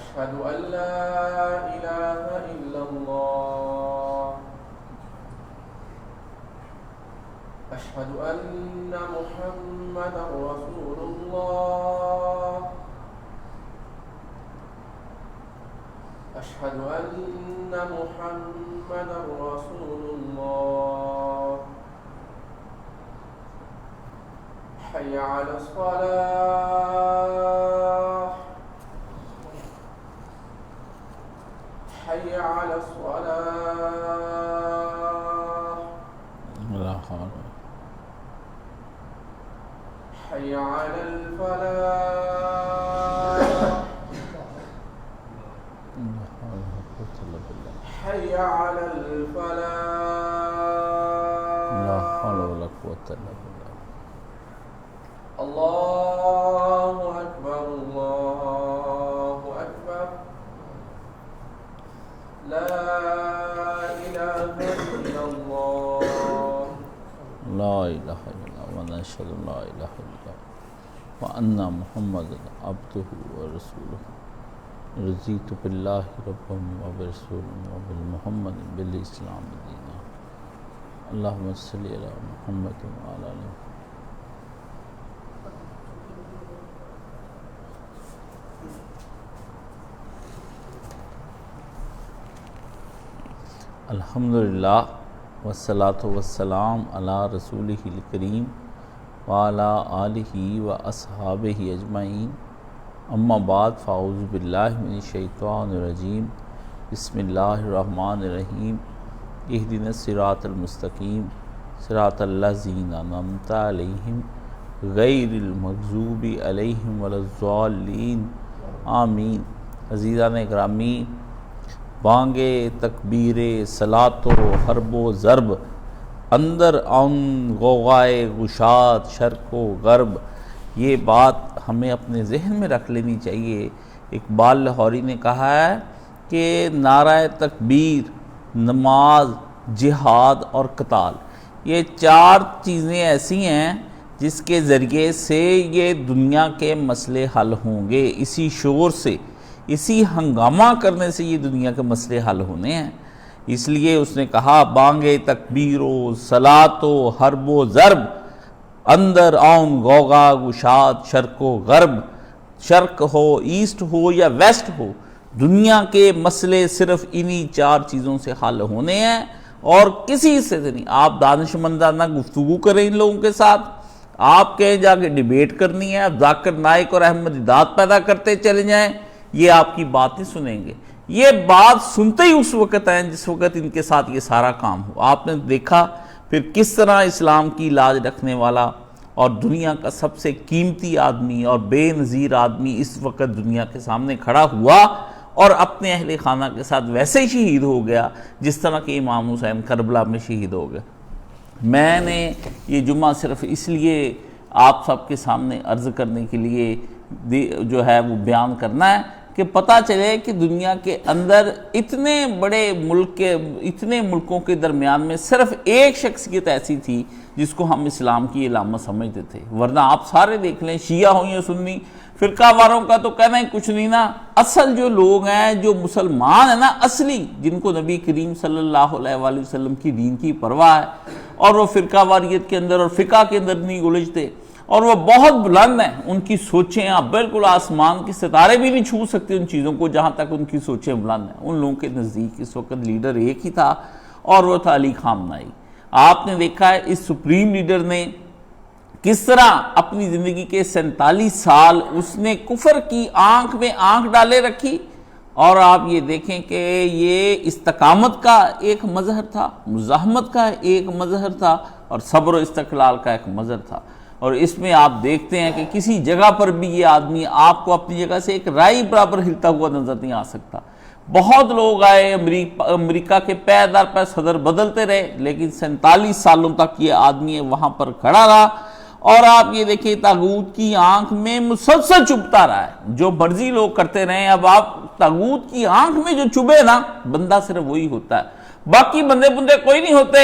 أشهد أن لا إله إلا الله أشهد أن محمدا رسول الله أشهد أن محمدا رسول الله حي على الصلاة حي على الصلاة لا حول حي على الفلاح حي على الفلاح لا حول ولا قوة إلا بالله. الله أكبر الله أكبر لا إله إلا الله لا إله إلا الله ونشهد أن لا إله إلا الله وأن محمدا عبده ورسوله رضيت بالله ربا وبرسوله وبالمحمد بالإسلام دينا اللهم صل على محمد وعلى آله محمد. الحمدللہ والصلاۃ والسلام علی رسولہ الکریم وعلی آلہ واصحابہ اجمعین اما بعد فاعوذ باللہ من الشیطان الرجیم بسم اللہ الرحمن الرحیم اہدنا الصراط المستقیم صراط الذین انعمت علیہم غیر المغضوب علیہم ولا الضالین آمین. عزیزان گرامی، بانگ تکبیر صلاۃ و حرب و ضرب اندر آن غوغائے گشاد شرق و غرب، یہ بات ہمیں اپنے ذہن میں رکھ لینی چاہیے. اقبال لاہوری نے کہا ہے کہ نعرہ تکبیر، نماز، جہاد اور قتال، یہ چار چیزیں ایسی ہیں جس کے ذریعے سے یہ دنیا کے مسئلے حل ہوں گے. اسی شور سے، اسی ہنگامہ کرنے سے یہ دنیا کے مسئلے حل ہونے ہیں. اس لیے اس نے کہا بانگ تکبیر و صلاۃ و حرب و ضرب اندر آن غوغا گشاد شرق و غرب. شرق ہو، ایسٹ ہو یا ویسٹ ہو، دنیا کے مسئلے صرف انہی چار چیزوں سے حل ہونے ہیں اور کسی سے نہیں. آپ دانشمندانہ گفتگو کریں ان لوگوں کے ساتھ، آپ کہیں جا کے ڈیبیٹ کرنی ہے، ذاکر نائک اور احمد داد پیدا کرتے چلے جائیں، یہ آپ کی بات نہیں سنیں گے. یہ بات سنتے ہی اس وقت ہیں جس وقت ان کے ساتھ یہ سارا کام ہو. آپ نے دیکھا پھر کس طرح اسلام کی لاج رکھنے والا اور دنیا کا سب سے قیمتی آدمی اور بے نظیر آدمی اس وقت دنیا کے سامنے کھڑا ہوا اور اپنے اہل خانہ کے ساتھ ویسے ہی شہید ہو گیا جس طرح کہ امام حسین کربلا میں شہید ہو گئے. میں نے یہ جمعہ صرف اس لیے آپ سب کے سامنے عرض کرنے کے لیے جو ہے وہ بیان کرنا ہے کہ پتہ چلے کہ دنیا کے اندر اتنے بڑے اتنے ملکوں کے درمیان میں صرف ایک شخصیت ایسی تھی جس کو ہم اسلام کی علامت سمجھتے تھے. ورنہ آپ سارے دیکھ لیں، شیعہ ہوں یا سنی، فرقہ واروں کا تو کہنا ہی کچھ نہیں نا. اصل جو لوگ ہیں، جو مسلمان ہیں نا اصلی، جن کو نبی کریم صلی اللہ علیہ وآلہ وسلم کی دین کی پرواہ ہے اور وہ فرقہ واریت کے اندر اور فقہ کے اندر نہیں الجھتے اور وہ بہت بلند ہیں، ان کی سوچیں آپ بالکل آسمان کے ستارے بھی نہیں چھو سکتے ان چیزوں کو جہاں تک ان کی سوچیں بلند ہیں. ان لوگوں کے نزدیک اس وقت لیڈر ایک ہی تھا اور وہ تھا علی خامنہ ای. آپ نے دیکھا ہے اس سپریم لیڈر نے کس طرح اپنی زندگی کے 47 سال اس نے کفر کی آنکھ میں آنکھ ڈالے رکھی. اور آپ یہ دیکھیں کہ یہ استقامت کا ایک مظہر تھا، مزاحمت کا ایک مظہر تھا اور صبر و استقلال کا ایک مظہر تھا. اور اس میں آپ دیکھتے ہیں کہ کسی جگہ پر بھی یہ آدمی آپ کو اپنی جگہ سے ایک رائی برابر ہلتا ہوا نظر نہیں آ سکتا. بہت لوگ آئے، امریکہ کے پے در پہ صدر بدلتے رہے، لیکن 47 سالوں تک یہ آدمی وہاں پر کھڑا رہا. اور آپ یہ دیکھیں طاغوت کی آنکھ میں مسلسل چبھتا رہا ہے. جو مرضی لوگ کرتے رہے، اب آپ طاغوت کی آنکھ میں جو چبھے نا، بندہ صرف وہی ہوتا ہے، باقی بندے کوئی نہیں ہوتے.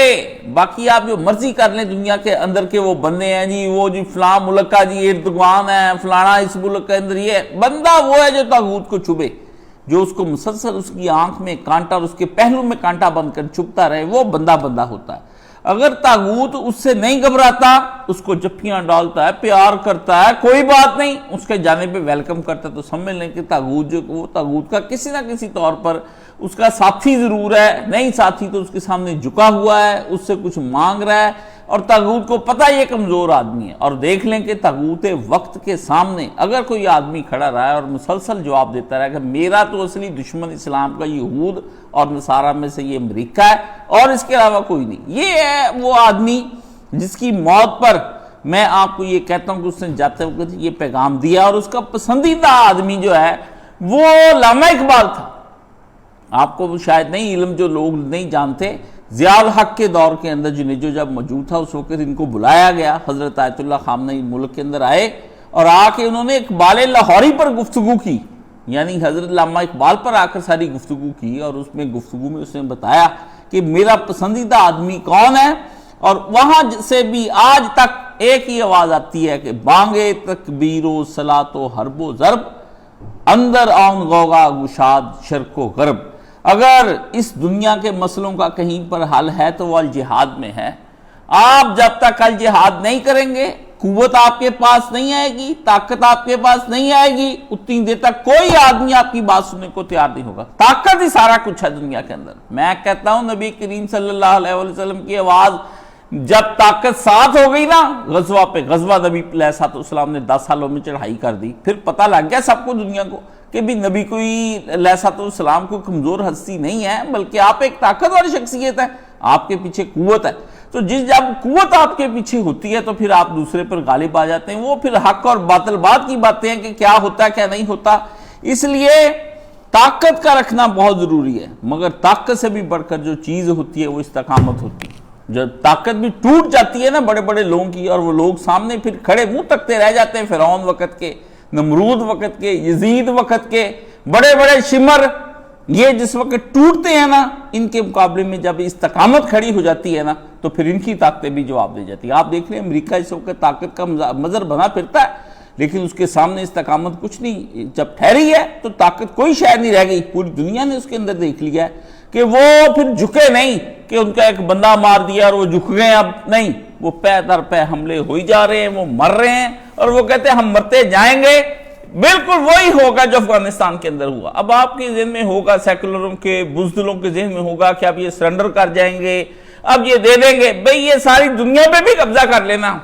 باقی آپ جو مرضی کر لیں دنیا کے اندر کے وہ بندے ہیں جی، وہ جی فلاں ملک کا جی ایردوان ہے، فلانا اس ملک کے اندر یہ بندہ وہ ہے جو طاغوت کو چبھے. جو اس کو مسلسل اس کی آنکھ میں کانٹا اور اس کے پہلو میں کانٹا بن کر چھپتا رہے، وہ بندہ ہوتا ہے۔ اگر طاغوت اس سے نہیں گھبراتا، اس کو جفیاں ڈالتا ہے، پیار کرتا ہے، کوئی بات نہیں، اس کے جانے پہ ویلکم کرتا ہے، تو سمجھ لیں کہ طاغوت جو وہ طاغوت کا کسی نہ کسی طور پر اس کا ساتھی ضرور ہے، نہیں ساتھی تو اس کے سامنے جھکا ہوا ہے، اس سے کچھ مانگ رہا ہے، اور طاغوت کو پتہ یہ کمزور آدمی ہے۔ اور دیکھ لیں کہ طاغوت وقت کے سامنے اگر کوئی آدمی کھڑا رہا ہے اور مسلسل جواب دیتا رہا کہ میرا تو اصلی دشمن اسلام کا یہود اور نصارہ میں سے یہ امریکہ ہے اور اس کے علاوہ کوئی نہیں، یہ ہے وہ آدمی جس کی موت پر میں آپ کو یہ کہتا ہوں کہ اس نے جاتے وقت یہ پیغام دیا، اور اس کا پسندیدہ آدمی جو ہے وہ علامہ اقبال تھا۔ آپ کو شاید نہیں علم، جو لوگ نہیں جانتے، ضیاء الحق کے دور کے اندر جنیجو جب موجود تھا، اس وقت ان کو بلایا گیا، حضرت آیت اللہ خامنئی ملک کے اندر آئے اور آ کے انہوں نے اقبال لاہوری پر گفتگو کی، یعنی حضرت علامہ اقبال پر آ کر ساری گفتگو کی، اور اس میں گفتگو میں اس نے بتایا کہ میرا پسندیدہ آدمی کون ہے، اور وہاں سے بھی آج تک ایک ہی آواز آتی ہے کہ بانگے تکبیر و صلاۃ و حرب و ضرب، اندر آن غوغا گشاد شرق و غرب۔ اگر اس دنیا کے مسئلوں کا کہیں پر حل ہے تو وہ الجہاد میں ہے۔ آپ جب تک الجہاد نہیں کریں گے، قوت آپ کے پاس نہیں آئے گی، طاقت آپ کے پاس نہیں آئے گی، اتنی دیر تک کوئی آدمی آپ کی بات سننے کو تیار نہیں ہوگا۔ طاقت ہی سارا کچھ ہے دنیا کے اندر۔ میں کہتا ہوں نبی کریم صلی اللہ علیہ وسلم کی آواز جب طاقت ساتھ ہو گئی نا، غزوہ پہ غزوہ نبی علیہ السلام نے 10 سالوں میں چڑھائی کر دی، پھر پتہ لگ گیا سب کو، دنیا کو، کہ بھی نبی کوئی علیہ السلام کو کمزور ہستی نہیں ہے، بلکہ آپ ایک طاقتور شخصیت ہے، آپ کے پیچھے قوت ہے۔ تو جب قوت آپ کے پیچھے ہوتی ہے تو پھر آپ دوسرے پر غالب آ جاتے ہیں۔ وہ پھر حق اور باطل بات کی باتیں ہیں کہ کیا ہوتا ہے کیا نہیں ہوتا۔ اس لیے طاقت کا رکھنا بہت ضروری ہے، مگر طاقت سے بھی بڑھ کر جو چیز ہوتی ہے وہ استقامت ہوتی ہے۔ جب طاقت بھی ٹوٹ جاتی ہے نا بڑے بڑے لوگوں کی، اور وہ لوگ سامنے پھر کھڑے منہ تکتے رہ جاتے ہیں، فرعون وقت کے، نمرود وقت کے، یزید وقت کے بڑے بڑے شمر، یہ جس وقت ٹوٹتے ہیں نا، ان کے مقابلے میں جب استقامت کھڑی ہو جاتی ہے نا تو پھر ان کی طاقتیں بھی جواب دے جاتی ہیں۔ آپ دیکھ لیں امریکہ اس وقت طاقت کا مظہر بنا پھرتا ہے، لیکن اس کے سامنے استقامت کچھ نہیں۔ جب ٹھہری ہے تو طاقت کوئی شے نہیں رہ گئی، پوری دنیا نے اس کے اندر دیکھ لیا ہے کہ وہ پھر جھکے نہیں، کہ ان کا ایک بندہ مار دیا اور وہ جھک گئے، اب نہیں، وہ پے در پے حملے ہوئی جا رہے ہیں، وہ مر رہے ہیں، اور وہ کہتے ہیں ہم مرتے جائیں گے۔ بالکل وہی ہوگا جو افغانستان کے اندر ہوا۔ اب آپ کے ذہن میں ہوگا، سیکولروں کے بزدلوں کے ذہن میں ہوگا کہ اب یہ سرنڈر کر جائیں گے، اب یہ دے دیں گے۔ بھئی یہ ساری دنیا پہ بھی قبضہ کر لینا،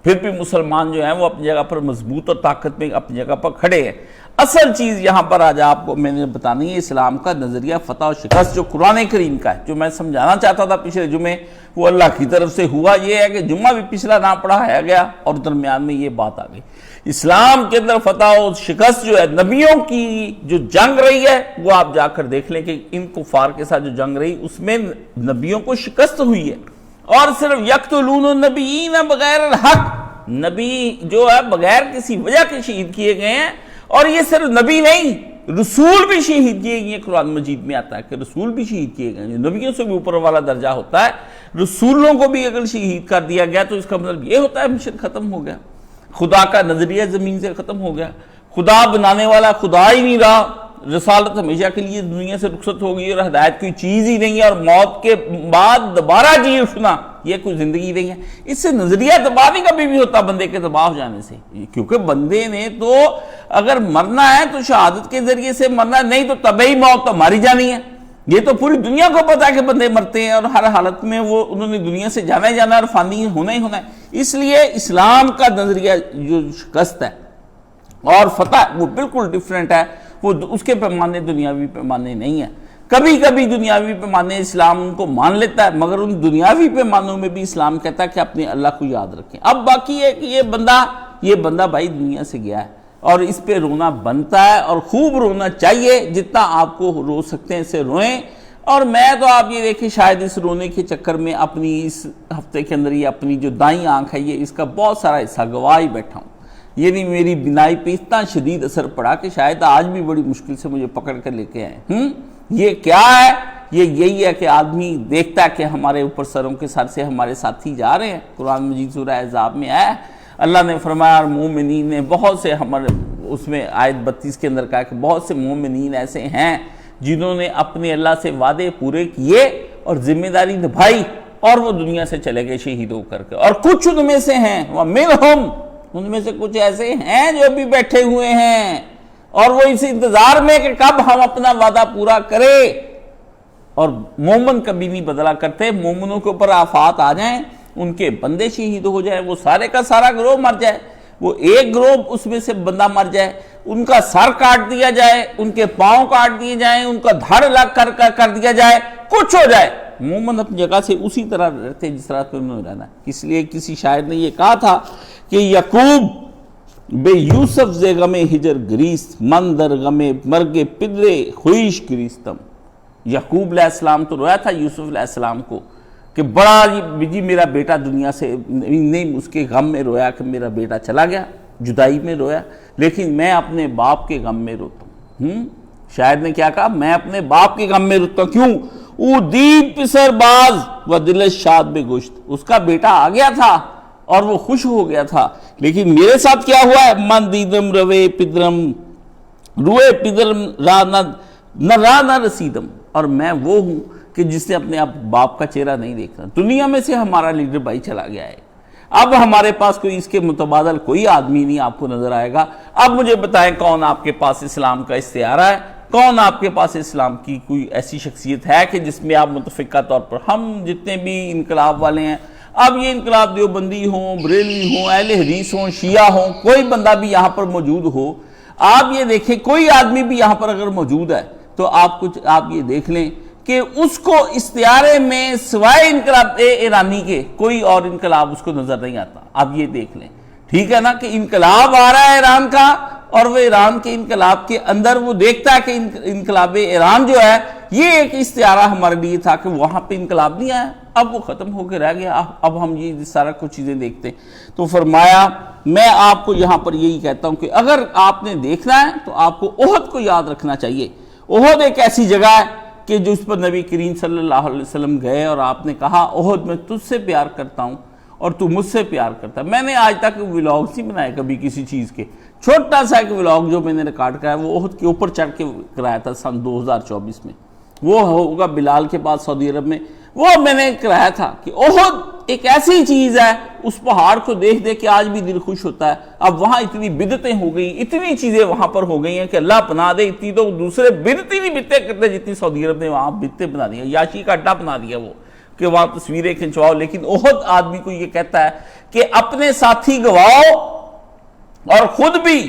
پھر بھی مسلمان جو ہیں وہ اپنی جگہ پر مضبوط اور طاقت میں اپنی جگہ پر کھڑے ہیں۔ اصل چیز یہاں پر آج آپ کو میں نے بتانی ہے، اسلام کا نظریہ فتح و شکست جو قرآن کریم کا ہے، جو میں سمجھانا چاہتا تھا پچھلے جمعے، وہ اللہ کی طرف سے ہوا۔ یہ ہے کہ جمعہ بھی پچھلا نہ پڑھایا گیا اور درمیان میں یہ بات آ گئی۔ اسلام کے اندر فتح و شکست جو ہے، نبیوں کی جو جنگ رہی ہے، وہ آپ جا کر دیکھ لیں کہ ان کفار کے ساتھ جو جنگ رہی اس میں نبیوں کو شکست ہوئی ہے، اور صرف یقتلون النبیین بغیر الحق، نبی جو ہے بغیر کسی وجہ کے شہید کیے گئے ہیں۔ اور یہ صرف نبی نہیں، رسول بھی شہید کیے گئے۔ قرآن مجید میں آتا ہے کہ رسول بھی شہید کیے گئے، نبیوں سے بھی اوپر والا درجہ ہوتا ہے، رسولوں کو بھی اگر شہید کر دیا گیا تو اس کا مطلب یہ ہوتا ہے مشن ختم ہو گیا، خدا کا نظریہ زمین سے ختم ہو گیا، خدا بنانے والا خدا ہی نہیں رہا، رسالت ہمیشہ کے لیے دنیا سے رخصت ہو گئی، اور ہدایت کوئی چیز ہی نہیں ہے، اور موت کے بعد دوبارہ جی اٹھنا یہ کوئی زندگی نہیں ہے۔ اس سے نظریہ تباہ نہیں کبھی بھی ہوتا بندے کے تباہ ہو جانے سے، کیونکہ بندے نے تو اگر مرنا ہے تو شہادت کے ذریعے سے مرنا، نہیں تو طبعی موت تو ماری جانی ہے۔ یہ تو پوری دنیا کو پتا ہے کہ بندے مرتے ہیں، اور ہر حالت میں وہ انہوں نے دنیا سے جانا ہی جانا ہے، اور فانی ہونا ہی ہونا ہے۔ اس لیے اسلام کا نظریہ جو شکست ہے اور فتح وہ بالکل ڈیفرنٹ ہے، وہ اس کے پیمانے دنیاوی پیمانے نہیں ہیں۔ کبھی کبھی دنیاوی پیمانے اسلام ان کو مان لیتا ہے، مگر ان دنیاوی پیمانوں میں بھی اسلام کہتا ہے کہ اپنے اللہ کو یاد رکھیں۔ اب باقی ہے کہ یہ بندہ بھائی دنیا سے گیا ہے، اور اس پہ رونا بنتا ہے، اور خوب رونا چاہیے، جتنا آپ کو رو سکتے ہیں اسے روئیں۔ اور میں تو آپ یہ دیکھیں شاید اس رونے کے چکر میں اپنی اس ہفتے کے اندر یہ اپنی جو دائیں آنکھ ہے، یہ اس کا بہت سارا حصہ گواہ ہی بیٹھا ہوں۔ یعنی میری بینائی پہ اتنا شدید اثر پڑا کہ شاید آج بھی بڑی مشکل سے مجھے پکڑ کر لے کے آئے۔ یہ کیا ہے؟ یہی ہے کہ آدمی دیکھتا ہے کہ ہمارے اوپر سروں کے سر سے ہمارے ساتھی جا رہے ہیں۔ قرآن مجید سورہ احزاب میں ہے، اللہ نے فرمایا اور مومنین نے بہت سے ہمارے اس میں آیت 32 کے اندر کہا کہ بہت سے مومنین ایسے ہیں جنہوں نے اپنے اللہ سے وعدے پورے کیے اور ذمہ داری نبھائی اور وہ دنیا سے چلے گئے شہید ہو کر کے، اور کچھ ان میں سے ہیں وَمِنْهُمْ، ان میں سے کچھ ایسے ہیں جو ابھی بیٹھے ہوئے ہیں اور وہ اس انتظار میں کہ کب ہم اپنا وعدہ پورا کریں۔ اور مومن کبھی نہیں بدلا کرتے، مومنوں کے اوپر آفات آ جائیں، ان کے بندے شہید ہو جائیں، وہ سارے کا سارا گروہ مر جائے، وہ ایک گروہ اس میں سے بندہ مر جائے، ان کا سر کاٹ دیا جائے، ان کے پاؤں کاٹ دیے جائیں، ان کا دھڑ لگ کر دیا جائے، کچھ ہو جائے، مومن اپنی جگہ سے اسی طرح رہتے جس طرح انہوں نے رہنا ہے۔ اس لیے کسی شاعر نے یہ کہا تھا کہ یعقوب بے یوسف زے غم ہجر گریست، من در غم مرگ پدرے خویش گریستم۔ یعقوب علیہ السلام تو رویا تھا یوسف علیہ السلام کو کہ بڑا جی میرا بیٹا دنیا سے نہیں، اس کے غم میں رویا کہ میرا بیٹا چلا گیا، جدائی میں رویا، لیکن میں اپنے باپ کے غم میں روتا ہوں۔ شاعر نے کیا کہا؟ میں اپنے باپ کے غم میں روتا ہوں۔ کیوں؟ او دیپ پسر باز و دل شاد بے گشت، اس کا بیٹا آ گیا تھا اور وہ خوش ہو گیا تھا، لیکن میرے ساتھ کیا ہوا ہے؟ من دیدم روے پدرم روئے پدرم راہ نہ رسیدم، اور میں وہ ہوں کہ جس نے اپنے باپ کا چہرہ نہیں دیکھا۔ دنیا میں سے ہمارا لیڈر بھائی چلا گیا ہے، اب ہمارے پاس کوئی اس کے متبادل کوئی آدمی نہیں آپ کو نظر آئے گا۔ اب مجھے بتائیں کون آپ کے پاس اسلام کا استعارہ ہے؟ کون آپ کے پاس اسلام کی کوئی ایسی شخصیت ہے کہ جس میں آپ متفقہ طور پر، ہم جتنے بھی انقلاب والے ہیں، اب یہ انقلاب دیوبندی ہوں، بریلوی ہوں، اہل حدیث ہوں، شیعہ ہوں، کوئی بندہ بھی یہاں پر موجود ہو، آپ یہ دیکھیں کوئی آدمی بھی یہاں پر اگر موجود ہے تو آپ یہ دیکھ لیں کہ اس کو استعارے میں سوائے انقلاب ایرانی کے کوئی اور انقلاب اس کو نظر نہیں آتا۔ آپ یہ دیکھ لیں، ٹھیک ہے نا، کہ انقلاب آ رہا ہے ایران کا، اور وہ ایران کے انقلاب کے اندر وہ دیکھتا ہے کہ انقلاب ایران جو ہے یہ ایک استعارہ ہمارے لیے تھا کہ وہاں پہ انقلاب نہیں آیا، اب وہ ختم ہو کے رہ گیا، اب ہم یہ سارا کچھ چیزیں دیکھتے ہیں۔ تو فرمایا میں آپ کو یہاں پر یہی کہتا ہوں کہ اگر آپ نے دیکھنا ہے تو آپ کو احد کو یاد رکھنا چاہیے۔ احد ایک ایسی جگہ ہے کہ جو اس پر نبی کریم صلی اللہ علیہ وسلم گئے اور آپ نے کہا احد میں تجھ سے پیار کرتا ہوں اور تو مجھ سے پیار کرتا ہے۔ میں نے آج تک ولاگز نہیں بنائے کبھی کسی چیز کے، چھوٹا سا ایک ولاگ جو میں نے ریکارڈ کرایا وہ احد کے اوپر چڑھ کے کرایا تھا سن 2024 میں، وہ ہوگا بلال کے بعد سعودی عرب میں، وہ میں نے کرایا تھا کہ احد ایک ایسی چیز ہے، اس پہاڑ کو دیکھ دیکھ کے آج بھی دل خوش ہوتا ہے۔ اب وہاں اتنی بدعتیں ہو گئی، اتنی چیزیں وہاں پر ہو گئی ہیں کہ اللہ پناہ دے، اتنی تو دوسرے بدعتی نہیں بدعتیں کرتے جتنی سعودی عرب نے وہاں بدعتیں بنا دیا، یاشی کا اڈا بنا دیا وہ کہ وہاں تصویریں کھنچواؤ۔ لیکن احد آدمی کو یہ کہتا ہے کہ اپنے ساتھی گواؤ اور خود بھی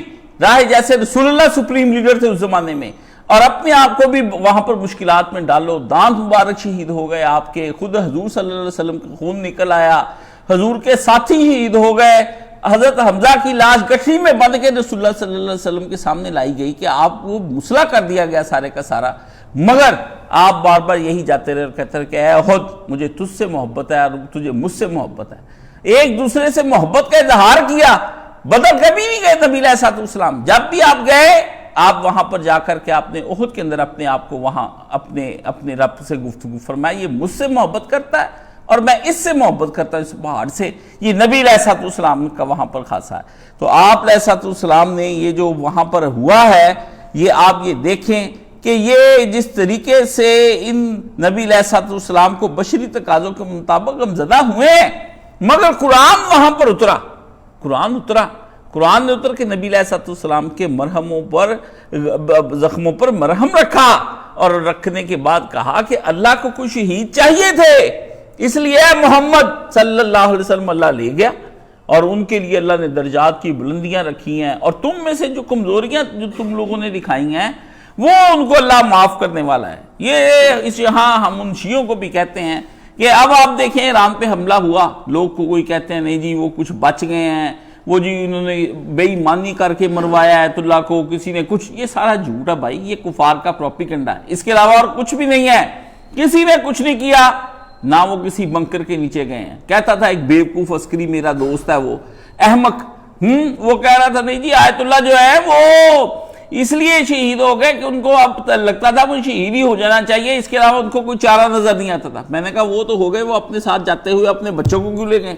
راہ، جیسے رسول اللہ سپریم لیڈر تھے اس زمانے میں، اور اپنے آپ کو بھی وہاں پر مشکلات میں ڈالو۔ دانت مبارک شہید ہو گئے آپ کے، خود حضور صلی اللہ علیہ وسلم کا خون نکل آیا، حضور کے ساتھی شہید ہو گئے، حضرت حمزہ کی لاش گٹھی میں بند کے رسول اللہ صلی اللہ علیہ وسلم کے سامنے لائی گئی کہ آپ کو مسلح کر دیا گیا سارے کا سارا، مگر آپ بار بار یہی جاتے رہے اور کہتے رہے کہ اے احد مجھے تجھ سے محبت ہے اور تجھے مجھ سے محبت ہے۔ ایک دوسرے سے محبت کا اظہار کیا۔ بدر کبھی نہیں گئے نبی علیہ السلام، جب بھی آپ گئے آپ وہاں پر جا کر کے آپ نے احد کے اندر اپنے آپ کو وہاں اپنے رب سے گفتگو فرمائی، یہ مجھ سے محبت کرتا ہے اور میں اس سے محبت کرتا ہوں، اس پہاڑ سے۔ یہ نبی علیہ السلام کا وہاں پر خاصہ ہے۔ تو آپ علیہ السلام نے یہ جو وہاں پر ہوا ہے، یہ آپ یہ دیکھیں کہ یہ جس طریقے سے ان نبی علیہ السلام کو بشری تقاضوں کے مطابق ہم زدہ ہوئے ہیں، مگر قرآن وہاں پر اترا، قرآن نے اتر کے نبی علیہ السلام کے مرہموں پر، زخموں پر مرہم رکھا، اور رکھنے کے بعد کہا کہ اللہ کو کچھ شہید چاہیے تھے، اس لیے محمد صلی اللہ علیہ وسلم اللہ لے گیا، اور ان کے لیے اللہ نے درجات کی بلندیاں رکھی ہیں، اور تم میں سے جو کمزوریاں جو تم لوگوں نے دکھائی ہیں وہ ان کو اللہ معاف کرنے والا ہے۔ یہ اس یہاں ہم ان شیعوں کو بھی کہتے ہیں کہ اب آپ دیکھیں ایران پہ حملہ ہوا، لوگ کو کوئی کہتے ہیں نہیں جی وہ کچھ بچ گئے ہیں، وہ جی انہوں نے بے ایمانی کر کے مروایا آیت اللہ کو، کسی نے کچھ، یہ سارا جھوٹ ہے بھائی، یہ کفار کا پروپیگنڈا ہے، اس کے علاوہ اور کچھ بھی نہیں ہے۔ کسی نے کچھ نہیں کیا، نہ وہ کسی بنکر کے نیچے گئے ہیں۔ کہتا تھا ایک بیوقوف عسکری میرا دوست ہے وہ احمق، وہ کہہ رہا تھا نہیں جی آیت اللہ جو ہے وہ اس لیے شہید ہو گئے کہ ان کو اب لگتا تھا وہ شہید ہی ہو جانا چاہیے، اس کے علاوہ ان کو کوئی چارہ نظر نہیں آتا تھا۔ میں نے کہا وہ تو ہو گئے، وہ اپنے ساتھ جاتے ہوئے اپنے بچوں کو کیوں لے گئے؟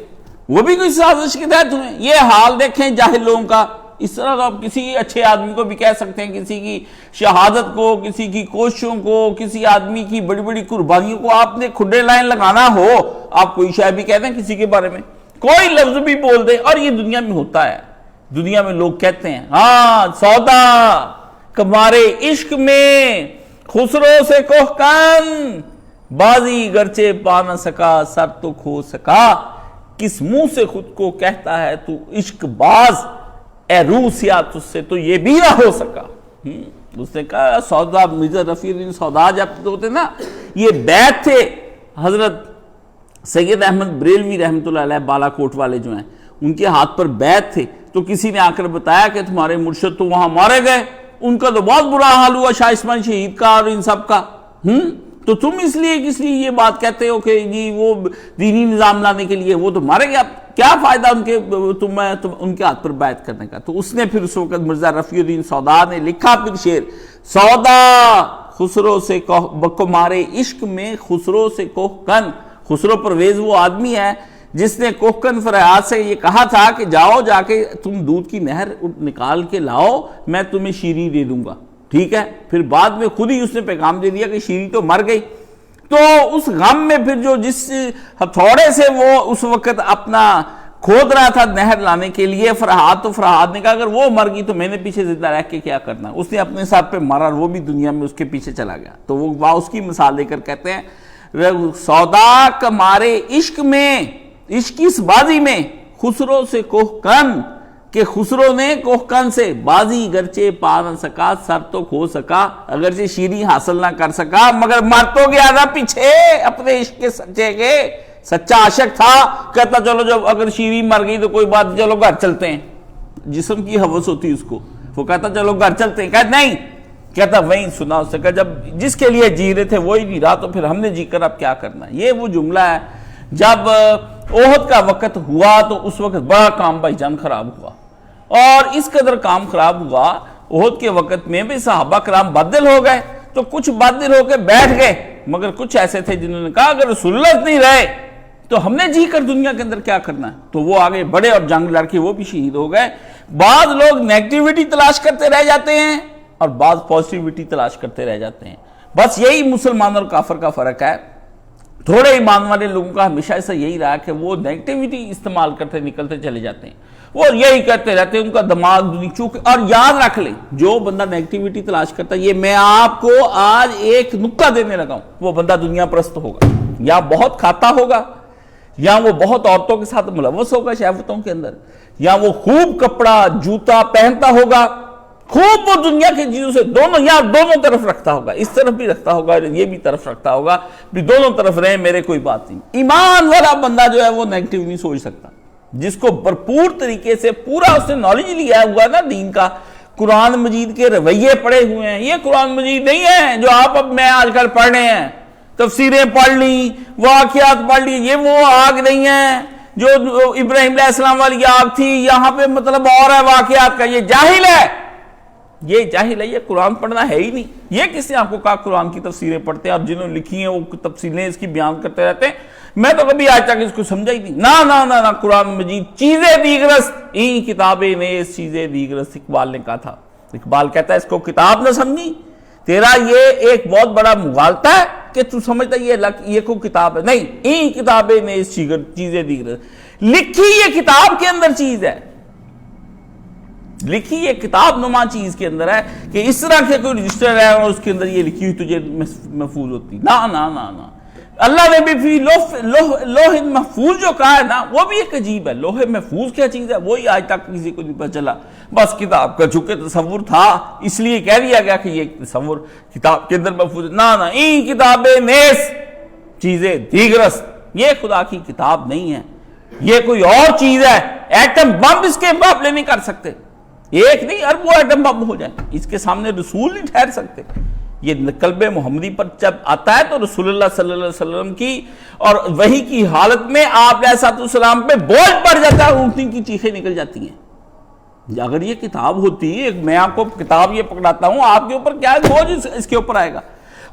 وہ بھی کوئی سازش کے تحت ہوئے۔ یہ حال دیکھیں جاہل لوگوں کا، اس طرح تو آپ کسی اچھے آدمی کو بھی کہہ سکتے ہیں، کسی کی شہادت کو، کسی کی کوششوں کو، کسی آدمی کی بڑی بڑی قربانیوں کو آپ نے کھڈے لائن لگانا ہو، آپ کوئی شے بھی کہتے ہیں کسی کے بارے میں، کوئی لفظ بھی بول دیں، اور یہ دنیا میں ہوتا ہے، دنیا میں لوگ کہتے ہیں ہاں سودا کمارے عشق میں خسرو سے کوہکن، بازی گرچہ پا نہ سکا سر تو کھو سکا، کس منہ سے خود کو کہتا ہے تو عشق باز، اے روح سیاہ تجھ سے تو یہ بھی نہ ہو سکا۔ اس نے کہا سودا، مرزا رفیع الدین سودا جب ہوتے نا، یہ بیعت تھے حضرت سید احمد بریلوی رحمۃ اللہ علیہ بالا کوٹ والے جو ہیں، ان کے ہاتھ پر بیعت تھے، تو کسی نے آ کر بتایا کہ تمہارے مرشد تو وہاں مارے گئے، ان کا تو بہت برا حال ہوا شاہ اسماعیل شہید کا اور ان سب کا، تو تم اس لیے کس لیے یہ بات کہتے ہو کہ جی وہ دینی نظام لانے کے لیے وہ تو مارے گیا، کیا فائدہ ان کے ان کے ہاتھ پر بیعت کرنے کا؟ تو اس نے پھر اس وقت مرزا رفیع الدین سودا نے لکھا پھر شعر، سودا خسرو سے کمارے عشق میں خسرو سے کوہکن، خسرو پرویز وہ آدمی ہے جس نے کوہکن فریاد سے یہ کہا تھا کہ جاؤ جا کے تم دودھ کی نہر نکال کے لاؤ، میں تمہیں شیریں دے دوں گا، ٹھیک ہے؟ پھر بعد میں خود ہی اس نے پیغام دے دیا کہ شیریں تو مر گئی، تو اس غم میں پھر جو جس ہتھوڑے سے وہ اس وقت اپنا کھود رہا تھا نہر لانے کے لیے فرحاد، تو فرحاد نے کہا اگر وہ مر گئی تو میں نے پیچھے زندہ رہ کے کیا کرنا، اس نے اپنے ساتھ پہ مارا اور وہ بھی دنیا میں اس کے پیچھے چلا گیا۔ تو وہ اس کی مثال دے کر کہتے ہیں سودا کمارے عشق میں، عشق کی اس بازی میں خسرو سے کوہکن، کہ خسرو نے کوہکن سے بازی گرچہ پا نہ سکا سر تو کھو سکا، اگرچہ شیریں حاصل نہ کر سکا مگر مر تو گیا تھا پیچھے اپنے عشق کے سچے کے، سچا عاشق تھا، کہتا چلو جب اگر شیریں مر گئی تو کوئی بات، چلو گھر چلتے ہیں، جسم کی حوث ہوتی اس کو، وہ کہتا چلو گھر چلتے ہیں، کہتا نہیں، کہتا وہیں سنا اس سے، کہ جب جس کے لیے جی رہے تھے وہی نہیں رہا تو پھر ہم نے جی کر اب کیا کرنا ہے۔ یہ وہ جملہ ہے جب احد کا وقت ہوا تو اس وقت بڑا کام بھائی جان خراب ہوا، اور اس قدر کام خراب ہوا احد کے وقت میں بھی صحابہ کرام بدل ہو گئے، تو کچھ بدل ہو کے بیٹھ گئے، مگر کچھ ایسے تھے جنہوں نے کہا اگر رسول اللہ نہیں رہے تو ہم نے جی کر دنیا کے اندر کیا کرنا ہے، تو وہ آگے بڑے اور جنگ لڑ کے وہ بھی شہید ہو گئے۔ بعض لوگ نیگیٹیوٹی تلاش کرتے رہ جاتے ہیں اور بعض پازیٹیوٹی تلاش کرتے رہ جاتے ہیں، بس یہی مسلمان اور کافر کا فرق ہے۔ تھوڑے ایمان والے لوگوں کا ہمیشہ ایسا یہی رہا کہ وہ نیگیٹیوٹی استعمال کرتے نکلتے چلے جاتے ہیں، وہ یہی کرتے رہتے ہیں، ان کا دماغ چونکہ، اور یاد رکھ لیں جو بندہ نیگیٹیوٹی تلاش کرتا ہے، یہ میں آپ کو آج ایک نکتہ دینے لگا ہوں، وہ بندہ دنیا پرست ہوگا، یا بہت کھاتا ہوگا، یا وہ بہت عورتوں کے ساتھ ملوث ہوگا شہوتوں کے اندر، یا وہ خوب کپڑا جوتا پہنتا ہوگا، خوب وہ دنیا کی چیزوں سے دونوں طرف رکھتا ہوگا، اس طرف بھی رکھتا ہوگا یہ بھی طرف رکھتا ہوگا، بھی دونوں طرف رہے میرے کوئی بات نہیں۔ ایمان والا بندہ جو ہے وہ نیگیٹو نہیں سوچ سکتا، جس کو بھرپور طریقے سے پورا اس نے نالج لیا ہوا نا دین کا، قرآن مجید کے رویے پڑھے ہوئے ہیں۔ یہ قرآن مجید نہیں ہے جو آپ اب میں آج کل پڑھ رہے ہیں، تفسیریں پڑھ لی، واقعات پڑھ لی، یہ وہ آگ نہیں ہے جو ابراہیم علیہ السلام والی آگ تھی، یہاں پہ مطلب اور ہے واقعات کا، یہ جاہل ہے، یہ جاہل ہے، یہ قرآن پڑھنا ہے ہی نہیں۔ یہ کس نے آپ کو کہا قرآن کی تفسیریں پڑھتے ہیں، اور جنہوں نے لکھی ہیں وہ تفصیلیں اس کی بیان کرتے رہتے ہیں، میں تو کبھی آج تک اس کو سمجھا ہی نہیں۔ نہ قرآن مجید چیزیں دیگرست، این کتابیں نیز چیزیں دیگرست، اقبال نے کہا تھا۔ اقبال کہتا ہے اس کو کتاب نہ سمجھی، تیرا یہ ایک بہت بڑا مغالطہ ہے کہ تو سمجھتا یہ کوئی کتاب ہے، نہیں، این کتابیں نیز چیزیں دیگرست، لکھی یہ کتاب کے اندر چیز ہے، لکھی یہ کتاب نما چیز کے اندر ہے کہ اس طرح کے کوئی رجسٹر ہے اور اس کے اندر یہ لکھی ہوئی تجھے محفوظ ہوتی۔ نہ اللہ نے بھی فی لوح محفوظ جو کہا ہے نا، وہ بھی ایک عجیب ہے۔ لوح محفوظ کیا چیز ہے وہی آج تک کسی کو نہیں پتہ چلا، بس کتاب کا چونکہ تصور تھا اس لیے کہہ دیا گیا کہ یہ تصور کتاب کے اندر محفوظ ہے۔ نہ این کتابیں نیز چیزیں دیگرست، یہ خدا کی کتاب نہیں ہے، یہ کوئی اور چیز ہے، ایٹم بم اس کے مقابلے نہیں کر سکتے، ایک نہیں اربوں ایٹم بم ہو جائیں، اس کے سامنے رسول نہیں ٹھہر سکتے۔ یہ قلب محمدی پر جب آتا ہے تو رسول اللہ صلی اللہ علیہ وسلم کی اور وحی کی حالت میں آپ علیہ السلام پہ بوجھ پڑ جاتا ہے، اونٹنی کی چیخیں نکل جاتی ہیں۔ اگر یہ کتاب ہوتی، میں آپ کو کتاب یہ پکڑاتا ہوں، آپ کے اوپر کیا بوجھ اس کے اوپر آئے گا؟